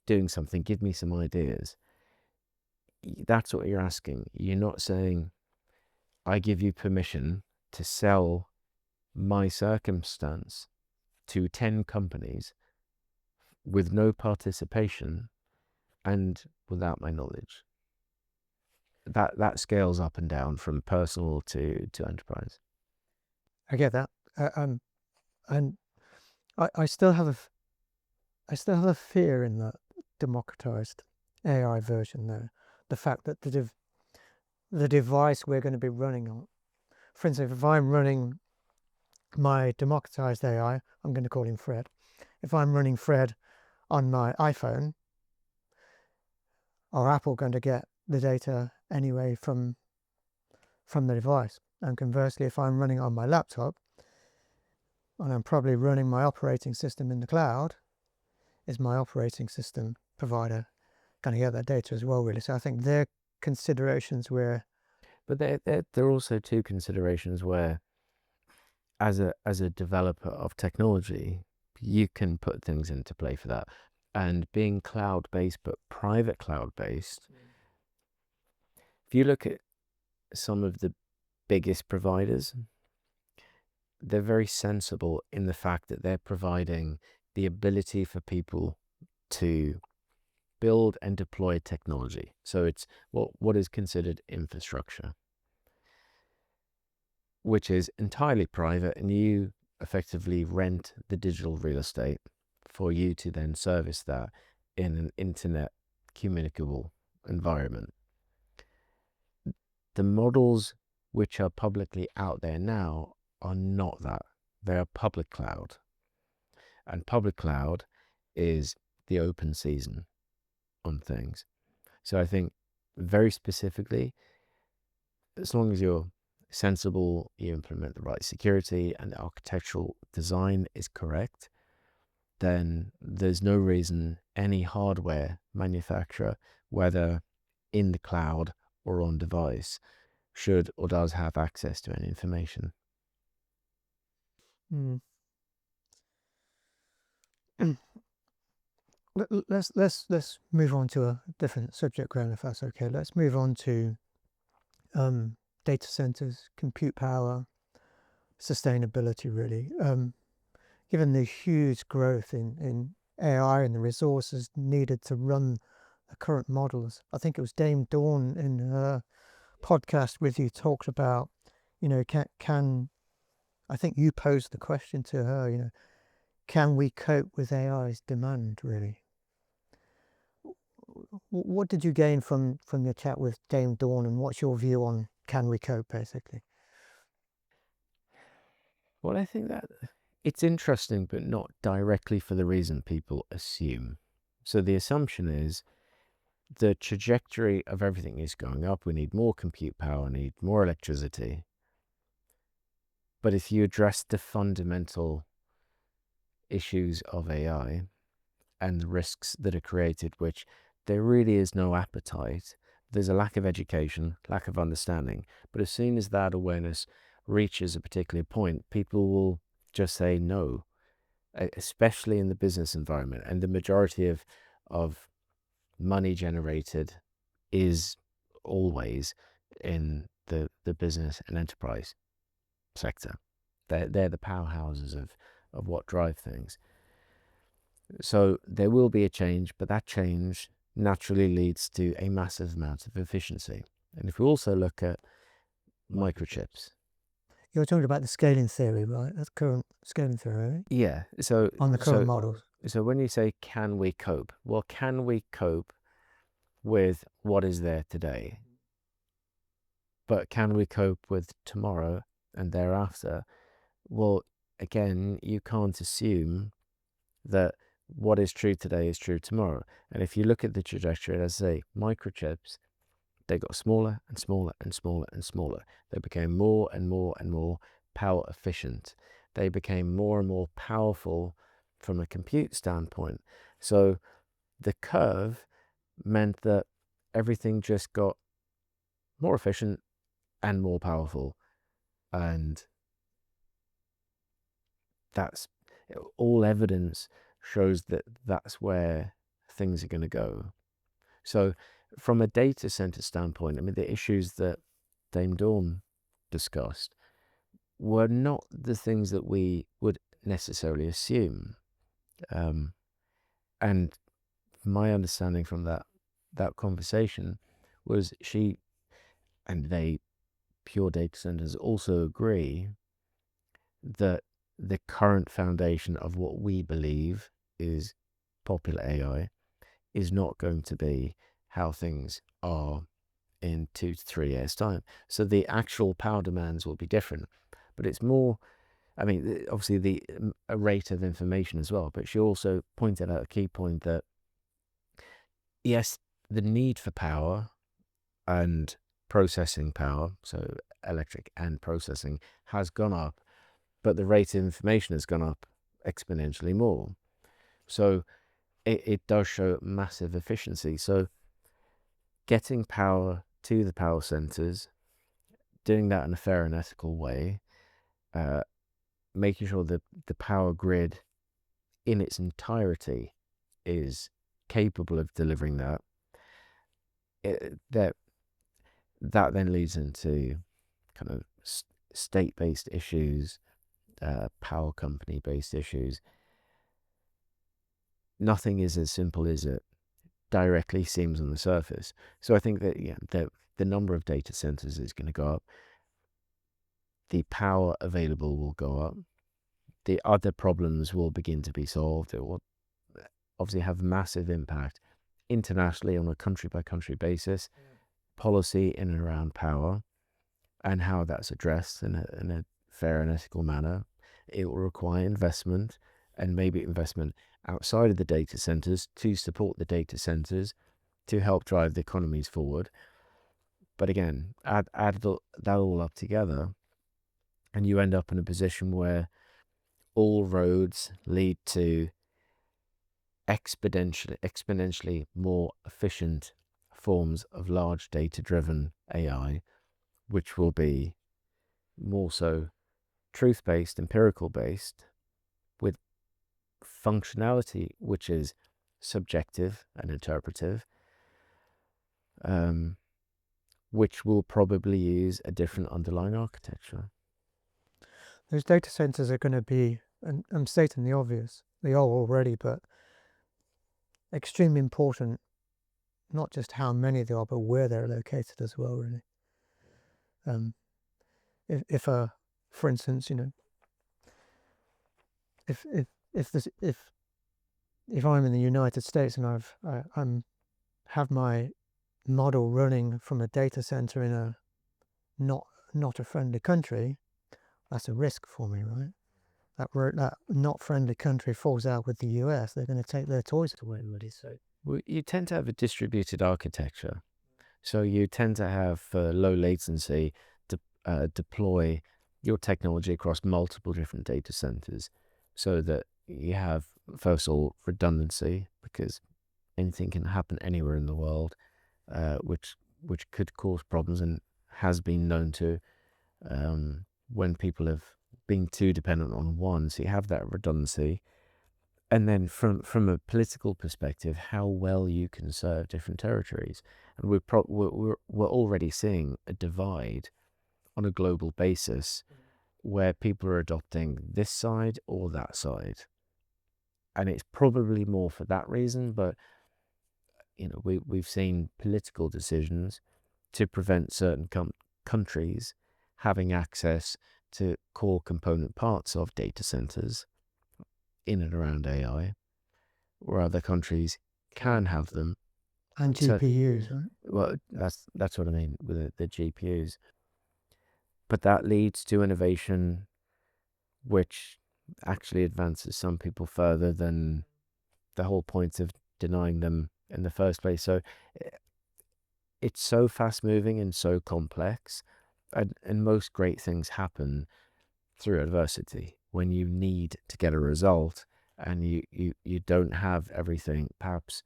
doing something, give me some ideas. That's what you're asking. You're not saying, I give you permission to sell my circumstance to 10 companies with no participation and without my knowledge. That scales up and down from personal to enterprise. I get that. And I still have a fear in that democratized AI version there. The fact that the device we're going to be running on, for instance, if I'm running my democratized AI, I'm going to call him Fred. If I'm running Fred on my iPhone, are Apple going to get the data anyway from the device? And conversely, if I'm running on my laptop, and I'm probably running my operating system in the cloud, is my operating system provider going to get that data as well, really? So I think they're considerations where... But there are also two considerations where, as a developer of technology, you can put things into play for that. And being cloud-based, but private cloud-based, if you look at some of the biggest providers, they're very sensible in the fact that they're providing the ability for people to build and deploy technology. So it's what is considered infrastructure, which is entirely private, and you effectively rent the digital real estate for you to then service that in an internet communicable environment. The models which are publicly out there now are not that. They are public cloud. And public cloud is the open season on things. So I think very specifically, as long as you're sensible, you implement the right security and the architectural design is correct, then there's no reason any hardware manufacturer, whether in the cloud or on device, should or does have access to any information. Mm. Let's move on to a different subject, Graham, if that's okay. Let's move on to data centers, compute power, sustainability, really. Given the huge growth in AI and the resources needed to run the current models, I think it was Dame Dawn in her podcast with you talked about, can I think you posed the question to her, can we cope with AI's demand, really? What did you gain from your chat with Dame Dawn, and what's your view on can we cope, basically? Well, I think that it's interesting, but not directly for the reason people assume. So the assumption is the trajectory of everything is going up. We need more compute power, need more electricity. But if you address the fundamental issues of AI and the risks that are created, which there really is no appetite, there's a lack of education, lack of understanding. But as soon as that awareness reaches a particular point, people will just say no, especially in the business environment. And the majority of money generated is always in the business and enterprise sector. They're the powerhouses of what drive things. So there will be a change, but that change naturally leads to a massive amount of efficiency. And if we also look at microchips. You're talking about the scaling theory, right? That's current scaling theory, right? Yeah. So On the current models. so when you say can we cope? Well, can we cope with what is there today? But can we cope with tomorrow and thereafter? Well, again, you can't assume that what is true today is true tomorrow. And if you look at the trajectory, as I say, microchips, they got smaller and smaller and smaller and smaller. They became more and more and more power efficient. They became more and more powerful from a compute standpoint. So the curve meant that everything just got more efficient and more powerful. And that's all evidence shows that that's where things are going to go. So, from a data center standpoint, I mean, the issues that Dame Dawn discussed were not the things that we would necessarily assume. And my understanding from that conversation was she and they, pure data centers, also agree that the current foundation of what we believe is popular AI is not going to be how things are in 2 to 3 years' time. So the actual power demands will be different, but it's more. I mean, obviously the a rate of information as well. But she also pointed out a key point that yes, the need for power and processing power, so electric and processing, has gone up, but the rate of information has gone up exponentially more. So it does show massive efficiency. So getting power to the power centers, doing that in a fair and ethical way, making sure that the power grid in its entirety is capable of delivering that, that then leads into kind of state-based issues, power company-based issues. Nothing is as simple as it directly seems on the surface. So I think that the number of data centers is going to go up. The power available will go up. The other problems will begin to be solved. It will obviously have massive impact internationally on a country by country basis. Policy in and around power and how that's addressed in a fair and ethical manner. It will require investment, and maybe investment outside of the data centers to support the data centers to help drive the economies forward. But again, add that all up together, and you end up in a position where all roads lead to exponentially more efficient forms of large data-driven AI, which will be more so truth-based, empirical-based, with functionality which is subjective and interpretive, which will probably use a different underlying architecture. Those data centers are going to be, and I'm stating the obvious, they are already, but extremely important, not just how many there are, but where they're located as well, really. If for instance, if I'm in the United States and I'm have my model running from a data center in a not a friendly country, that's a risk for me, right? That not friendly country falls out with the US, they're going to take their toys away, really. So you tend to have a distributed architecture. So you tend to have low latency to deploy your technology across multiple different data centers, so that you have, first of all, redundancy, because anything can happen anywhere in the world, which could cause problems and has been known to, when people have been too dependent on one. So you have that redundancy. And then from a political perspective, how well you can serve different territories. And we're already seeing a divide on a global basis where people are adopting this side or that side. And it's probably more for that reason, but we've seen political decisions to prevent certain countries having access to core component parts of data centers in and around AI, where other countries can have them. and So, GPUs, right? well, that's what I mean with the GPUs. But that leads to innovation, which actually advances some people further than the whole point of denying them in the first place. So it's so fast moving and so complex, and most great things happen through adversity, when you need to get a result and you don't have everything perhaps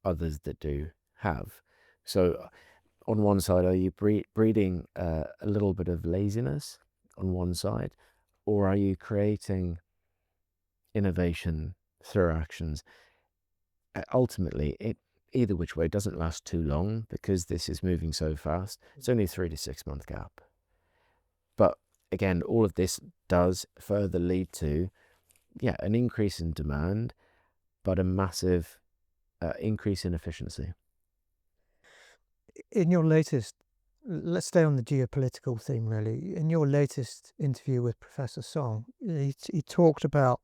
others that do have. So on one side, are you breeding a little bit of laziness on one side, or are you creating innovation through actions. Ultimately, either which way doesn't last too long because this is moving so fast. It's only a 3 to 6 month gap. But again, all of this does further lead to, an increase in demand, but a massive increase in efficiency. In your latest, let's stay on the geopolitical theme really. In your latest interview with Professor Song, he talked about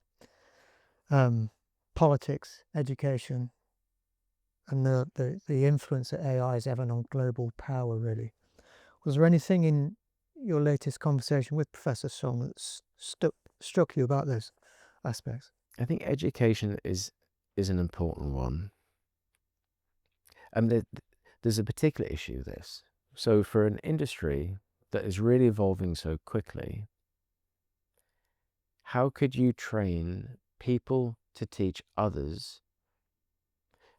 politics, education, and the influence that AI is having on global power really. Was there anything in your latest conversation with Professor Song that struck you about those aspects? I think education is an important one. And there's a particular issue with this. So for an industry that is really evolving so quickly, how could you train people to teach others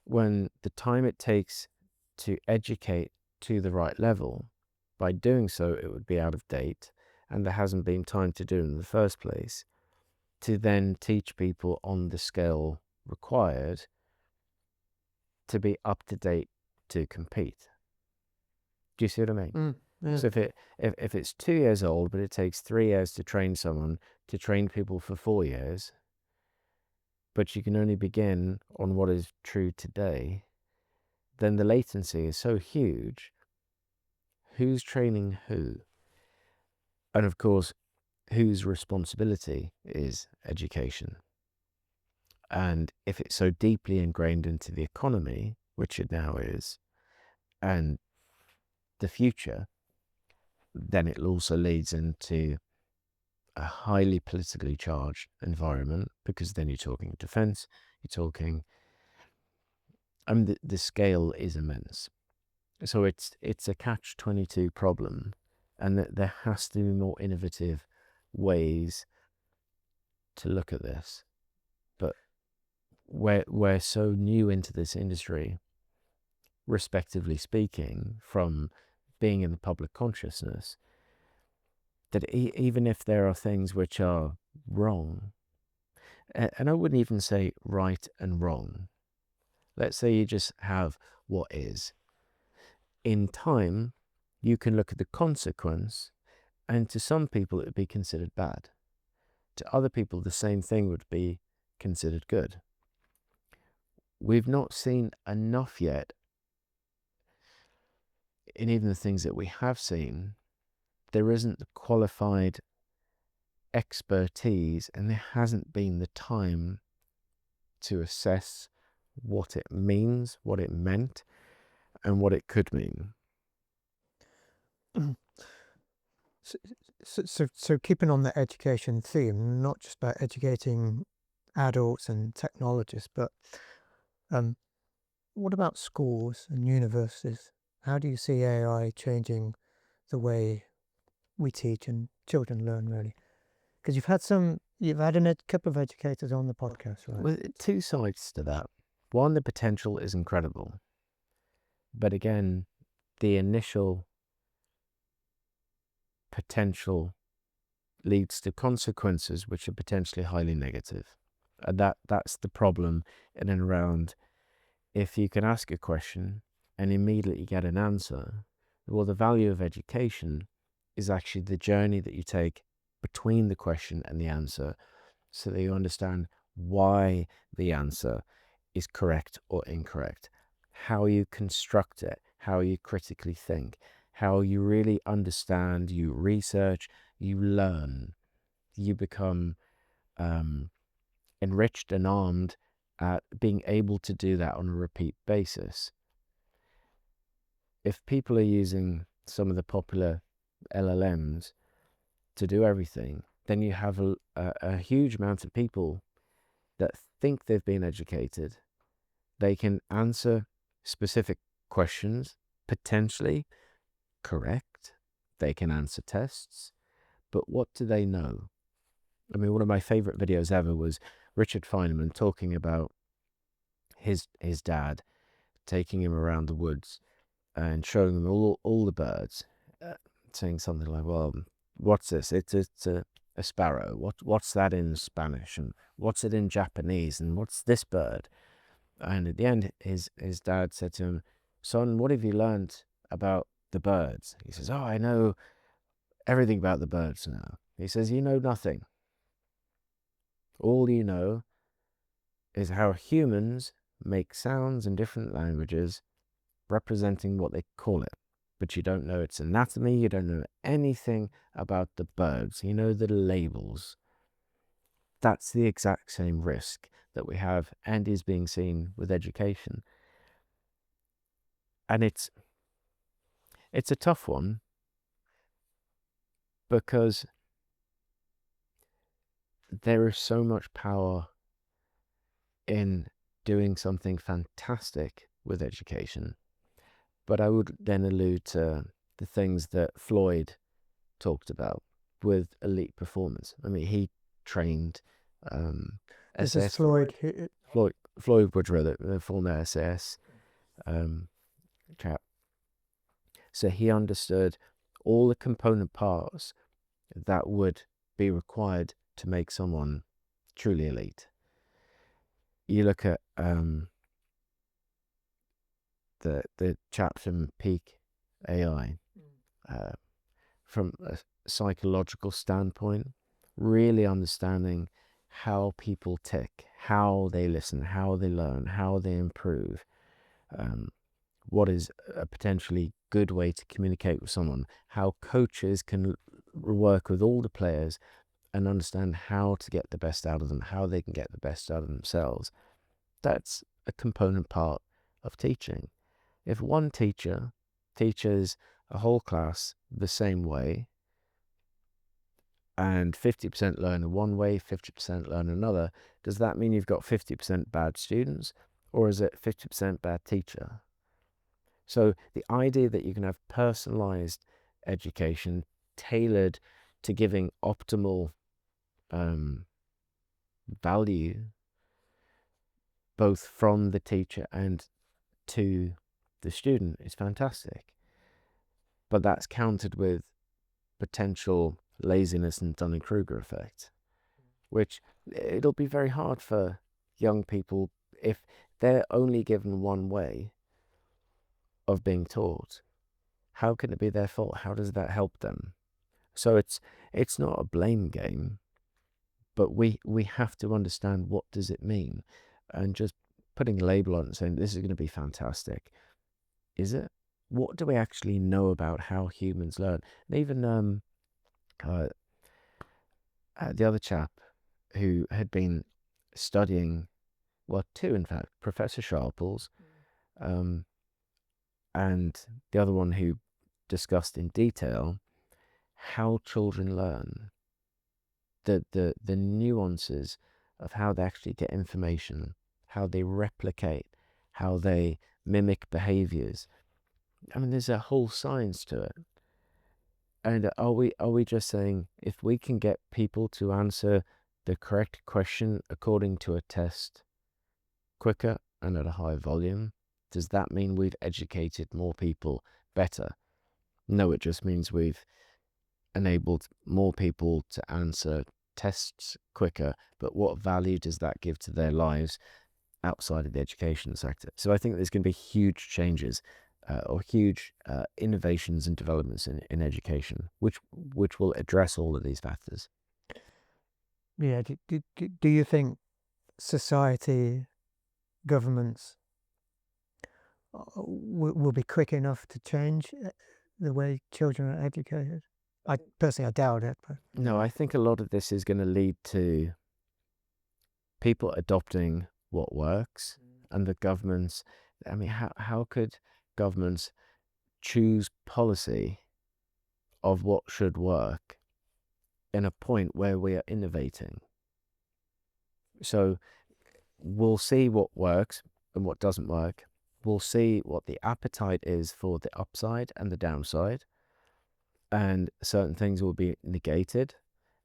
when the time it takes to educate to the right level, by doing so, it would be out of date and there hasn't been time to do it in the first place, to then teach people on the scale required to be up to date to compete. Do you see what I mean? Yeah. So if it's 2 years old, but it takes 3 years to train someone to train people for 4 years, but you can only begin on what is true today, then the latency is so huge. Who's training who? And of course, whose responsibility is education? And if it's so deeply ingrained into the economy, which it now is, and the future, then it also leads into a highly politically charged environment, because then you're talking defense, you're talking, the scale is immense. So it's a catch-22 problem, and that there has to be more innovative ways to look at this. But we're so new into this industry, respectively speaking, from being in the public consciousness, that even if there are things which are wrong, and I wouldn't even say right and wrong, let's say you just have what is. In time, you can look at the consequence, and to some people it would be considered bad. To other people, the same thing would be considered good. We've not seen enough yet, in even the things that we have seen, there isn't the qualified expertise, and there hasn't been the time to assess what it means, what it meant, and what it could mean. So keeping on the education theme, not just about educating adults and technologists, but what about schools and universities? How do you see AI changing the way we teach and children learn, really? Because you've had a couple of educators on the podcast, right? Well, two sides to that. One, the potential is incredible. But again, the initial potential leads to consequences which are potentially highly negative. And that's the problem in and around, if you can ask a question and immediately get an answer, well, the value of education is actually the journey that you take between the question and the answer, so that you understand why the answer is correct or incorrect, how you construct it, how you critically think, how you really understand, you research, you learn, you become enriched and armed at being able to do that on a repeat basis. If people are using some of the popular LLMs to do everything, then you have a huge amount of people that think they've been educated. They can answer specific questions, potentially correct. They can answer tests, but what do they know? I mean, one of my favorite videos ever was Richard Feynman talking about his dad taking him around the woods and showing him all the birds, saying something like, "Well, what's this? It's a sparrow? What's that in Spanish? And what's it in Japanese? And what's this bird? And at the end, his dad said to him, "Son, what have you learned about the birds?" He says, "Oh, I know everything about the birds now." He says, "You know nothing. All you know is how humans make sounds in different languages representing what they call it. But you don't know its anatomy, you don't know anything about the birds. You know the labels." That's the exact same risk that we have and is being seen with education. And it's a tough one because there is so much power in doing something fantastic with education. But I would then allude to the things that Floyd talked about with elite performance. I mean, he trained This is SAS. Floyd. Floyd Woodrow, the former SAS chap. So he understood all the component parts that would be required to make someone truly elite. You look at the chap from Peak AI, from a psychological standpoint, really understanding how people tick, how they listen, how they learn, how they improve, what is a potentially good way to communicate with someone, how coaches can work with all the players and understand how to get the best out of them, how they can get the best out of themselves. That's a component part of teaching. If one teacher teaches a whole class the same way and 50% learn in one way, 50% learn another, does that mean you've got 50% bad students, or is it 50% bad teacher? So the idea that you can have personalized education tailored to giving optimal value both from the teacher and to the student is fantastic. But that's countered with potential laziness and Dunning-Kruger effect, which it'll be very hard for young people if they're only given one way of being taught. How can it be their fault? How does that help them? So it's not a blame game, but we have to understand what does it mean, and just putting a label on it and saying this is going to be fantastic. Is it? What do we actually know about how humans learn? And even the other chap who had been studying, well, two in fact, Professor Sharples, and the other one who discussed in detail how children learn, the nuances of how they actually get information, how they replicate, how they mimic behaviors. I mean, there's a whole science to it. And are we just saying if we can get people to answer the correct question according to a test quicker and at a high volume, does that mean we've educated more people better? No, it just means we've enabled more people to answer tests quicker, but what value does that give to their lives outside of the education sector? So I think there's going to be huge changes or huge innovations and developments in education, which will address all of these factors. Yeah. Do you think society, governments will be quick enough to change the way children are educated? I personally, I doubt it. But No, I think a lot of this is going to lead to people adopting what works, and the governments. I mean, how could governments choose policy of what should work in a point where we are innovating? So we'll see what works and what doesn't work. We'll see what the appetite is for the upside and the downside. And certain things will be negated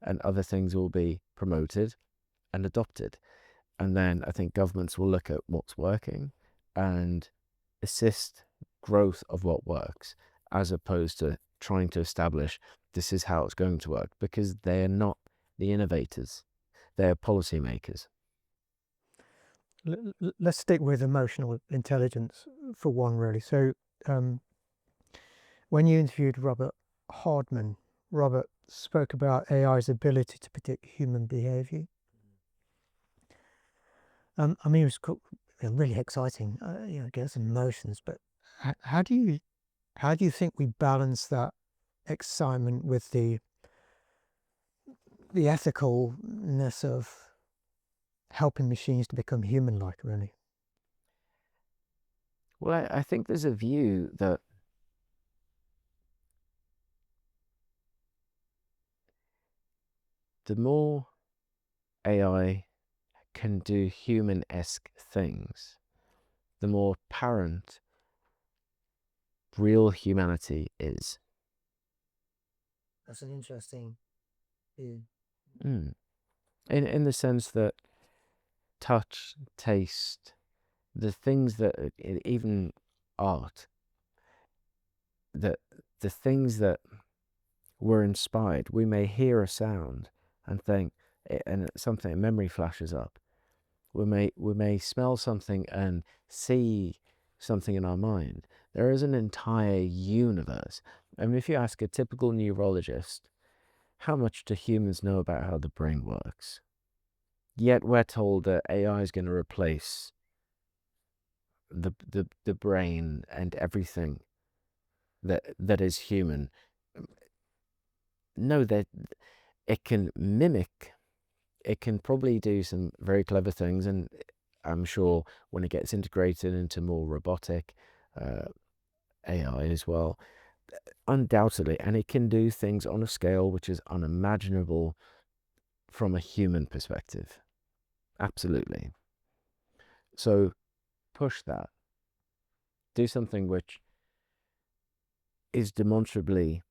and other things will be promoted and adopted. And then I think governments will look at what's working and assist growth of what works, as opposed to trying to establish this is how it's going to work, because they're not the innovators, they're policymakers. Let's stick with emotional intelligence for one, really. So, when you interviewed Robert Hardman, Robert spoke about AI's ability to predict human behavior. I mean, it was really exciting. I guess emotions, but how do you think we balance that excitement with the ethicalness of helping machines to become human-like, really? Well, I think there's a view that the more AI can do human-esque things, the more apparent real humanity is. That's an interesting view. Mm. In the sense that touch, taste, the things that even art, that the things that were inspired, we may hear a sound and think, and something, a memory flashes up. We may smell something and see something in our mind. There is an entire universe. I mean, if you ask a typical neurologist, how much do humans know about how the brain works? Yet we're told that AI is going to replace the brain and everything that is human. No, that it can mimic. It can probably do some very clever things, and I'm sure when it gets integrated into more robotic AI as well, undoubtedly, and it can do things on a scale which is unimaginable from a human perspective. Absolutely. So push that. Do something which is demonstrably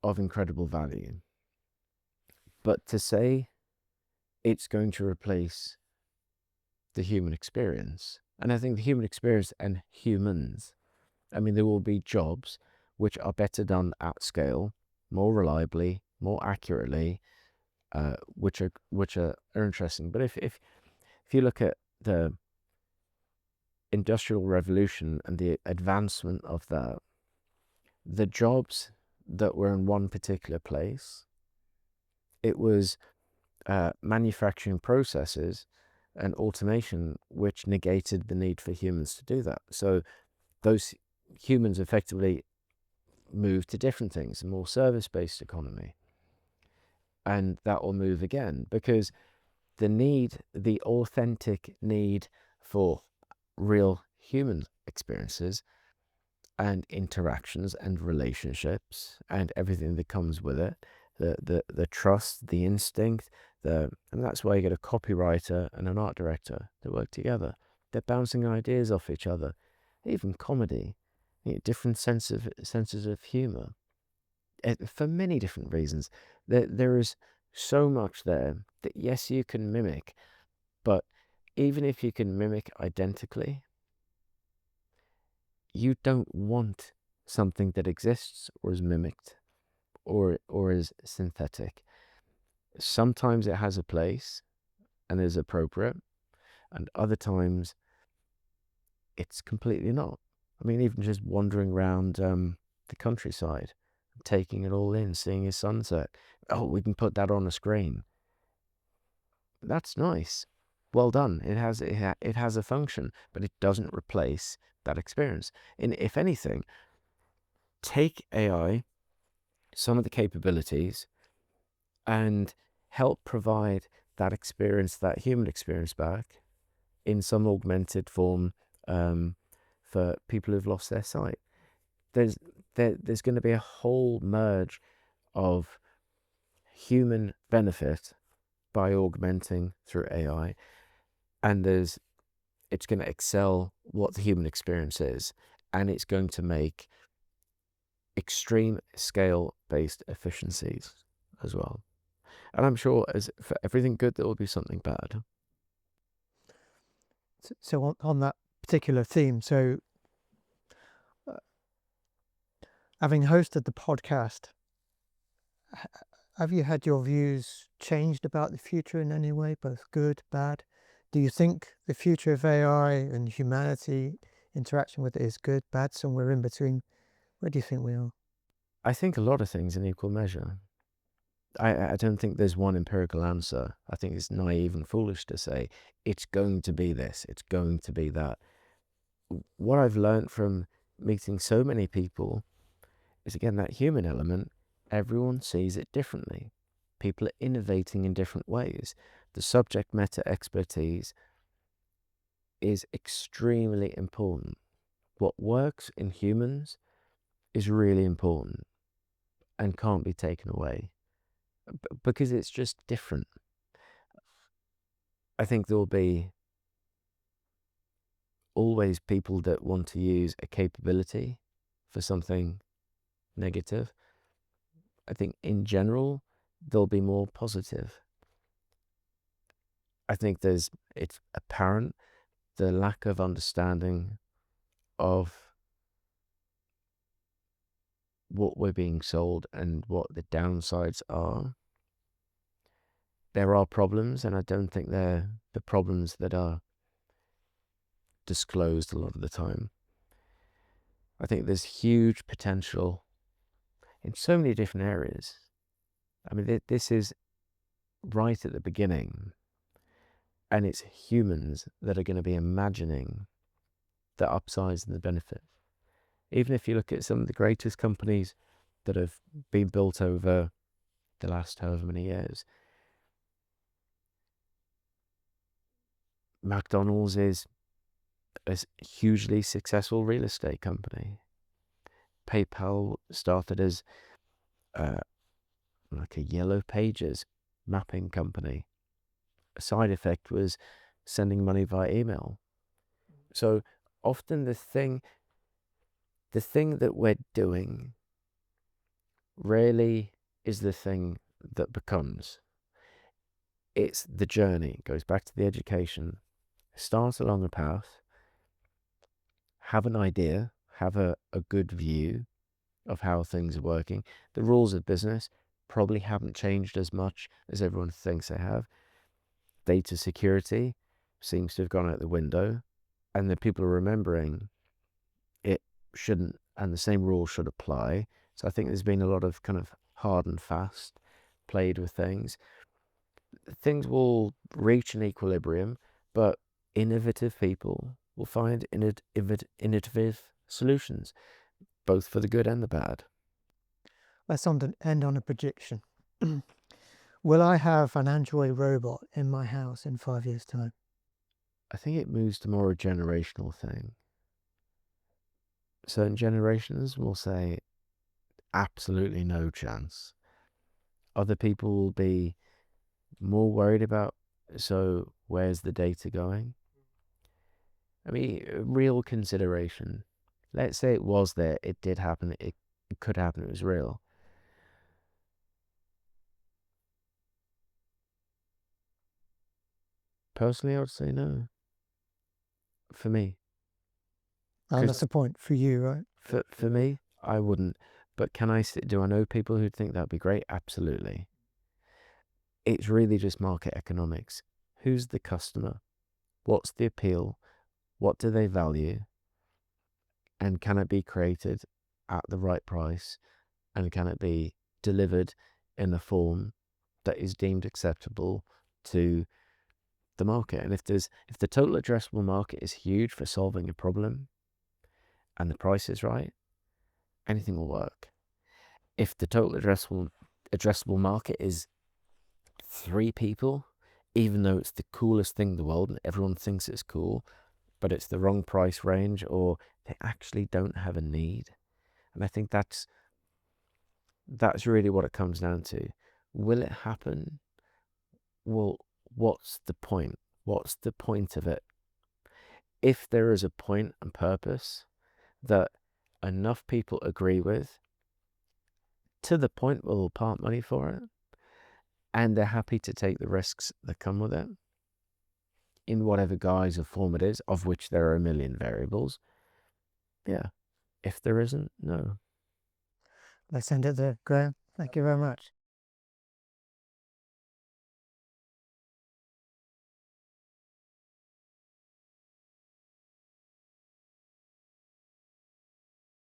of incredible value. But to say it's going to replace the human experience, and I think the human experience and humans, I mean, there will be jobs which are better done at scale, more reliably, more accurately, which are interesting. But if you look at the Industrial Revolution and the advancement of the jobs that were in one particular place, it was manufacturing processes and automation which negated the need for humans to do that. So those humans effectively moved to different things, a more service-based economy. And that will move again because the authentic need for real human experiences and interactions and relationships and everything that comes with it, the trust, the instinct, and that's why you get a copywriter and an art director that work together. They're bouncing ideas off each other, even comedy, different senses of humor, for many different reasons. There is so much there that yes, you can mimic, but even if you can mimic identically, you don't want something that exists or is mimicked or is synthetic. Sometimes it has a place and is appropriate, and other times it's completely not. I mean, even just wandering around the countryside, taking it all in, seeing a sunset. Oh, we can put that on a screen. That's nice. Well done. It has a function, but it doesn't replace that experience. And if anything, take AI, some of the capabilities, and help provide that experience, that human experience back in some augmented form for people who've lost their sight. There's going to be a whole merge of human benefit by augmenting through AI, and it's going to excel what the human experience is, and it's going to make extreme scale based efficiencies as well. And I'm sure as for everything good, there will be something bad. So on that particular theme, so having hosted the podcast, have you had your views changed about the future in any way, both good, bad? Do you think the future of AI and humanity interaction with it is good, bad, somewhere in between? Where do you think we are? I think a lot of things in equal measure. I don't think there's one empirical answer. I think it's naive and foolish to say it's going to be this, it's going to be that. What I've learned from meeting so many people is, again, that human element. Everyone sees it differently. People are innovating in different ways. The subject matter expertise is extremely important. What works in humans is really important and can't be taken away because it's just different. I think there'll be always people that want to use a capability for something negative. I think in general, there'll be more positive. I think it's apparent the lack of understanding of what we're being sold and what the downsides are. There are problems, and I don't think they're the problems that are disclosed a lot of the time. I think there's huge potential in so many different areas. I mean, this is right at the beginning, and it's humans that are going to be imagining the upsides and the benefits. Even if you look at some of the greatest companies that have been built over the last however many years, McDonald's is a hugely successful real estate company. PayPal started as like a yellow pages mapping company. A side effect was sending money via email. So often the thing that we're doing rarely is the thing that becomes. It's the journey. It goes back to the education. Start along a path, have an idea, have a good view of how things are working. The rules of business probably haven't changed as much as everyone thinks they have. Data security seems to have gone out the window, and the people are remembering it shouldn't, and the same rules should apply. So I think there's been a lot of kind of hard and fast played with things. Things will reach an equilibrium, but innovative people will find innovative solutions, both for the good and the bad. Let's end on a prediction. Will I have an Android robot in my house in 5 years' time? I think it moves to more a generational thing. Certain generations will say absolutely no chance. Other people will be more worried about, so where's the data going? I mean, real consideration. Let's say it was there, it did happen, it could happen, it was real. Personally, I would say no. For me. And that's the point for you, right? For me, I wouldn't. But do I know people who'd think that'd be great? Absolutely. It's really just market economics. Who's the customer? What's the appeal? What do they value? And can it be created at the right price? And can it be delivered in a form that is deemed acceptable to the market? And if the total addressable market is huge for solving a problem and the price is right, anything will work. If the total addressable market is 3 people, even though it's the coolest thing in the world and everyone thinks it's cool, but it's the wrong price range, or they actually don't have a need. And I think that's really what it comes down to. Will it happen? Well, what's the point? What's the point of it? If there is a point and purpose that enough people agree with, to the point where they'll part money for it, and they're happy to take the risks that come with it, in whatever guise or form it is, of which there are a million variables, yeah. If there isn't, no. Let's end it there, Graeme. Thank you very much.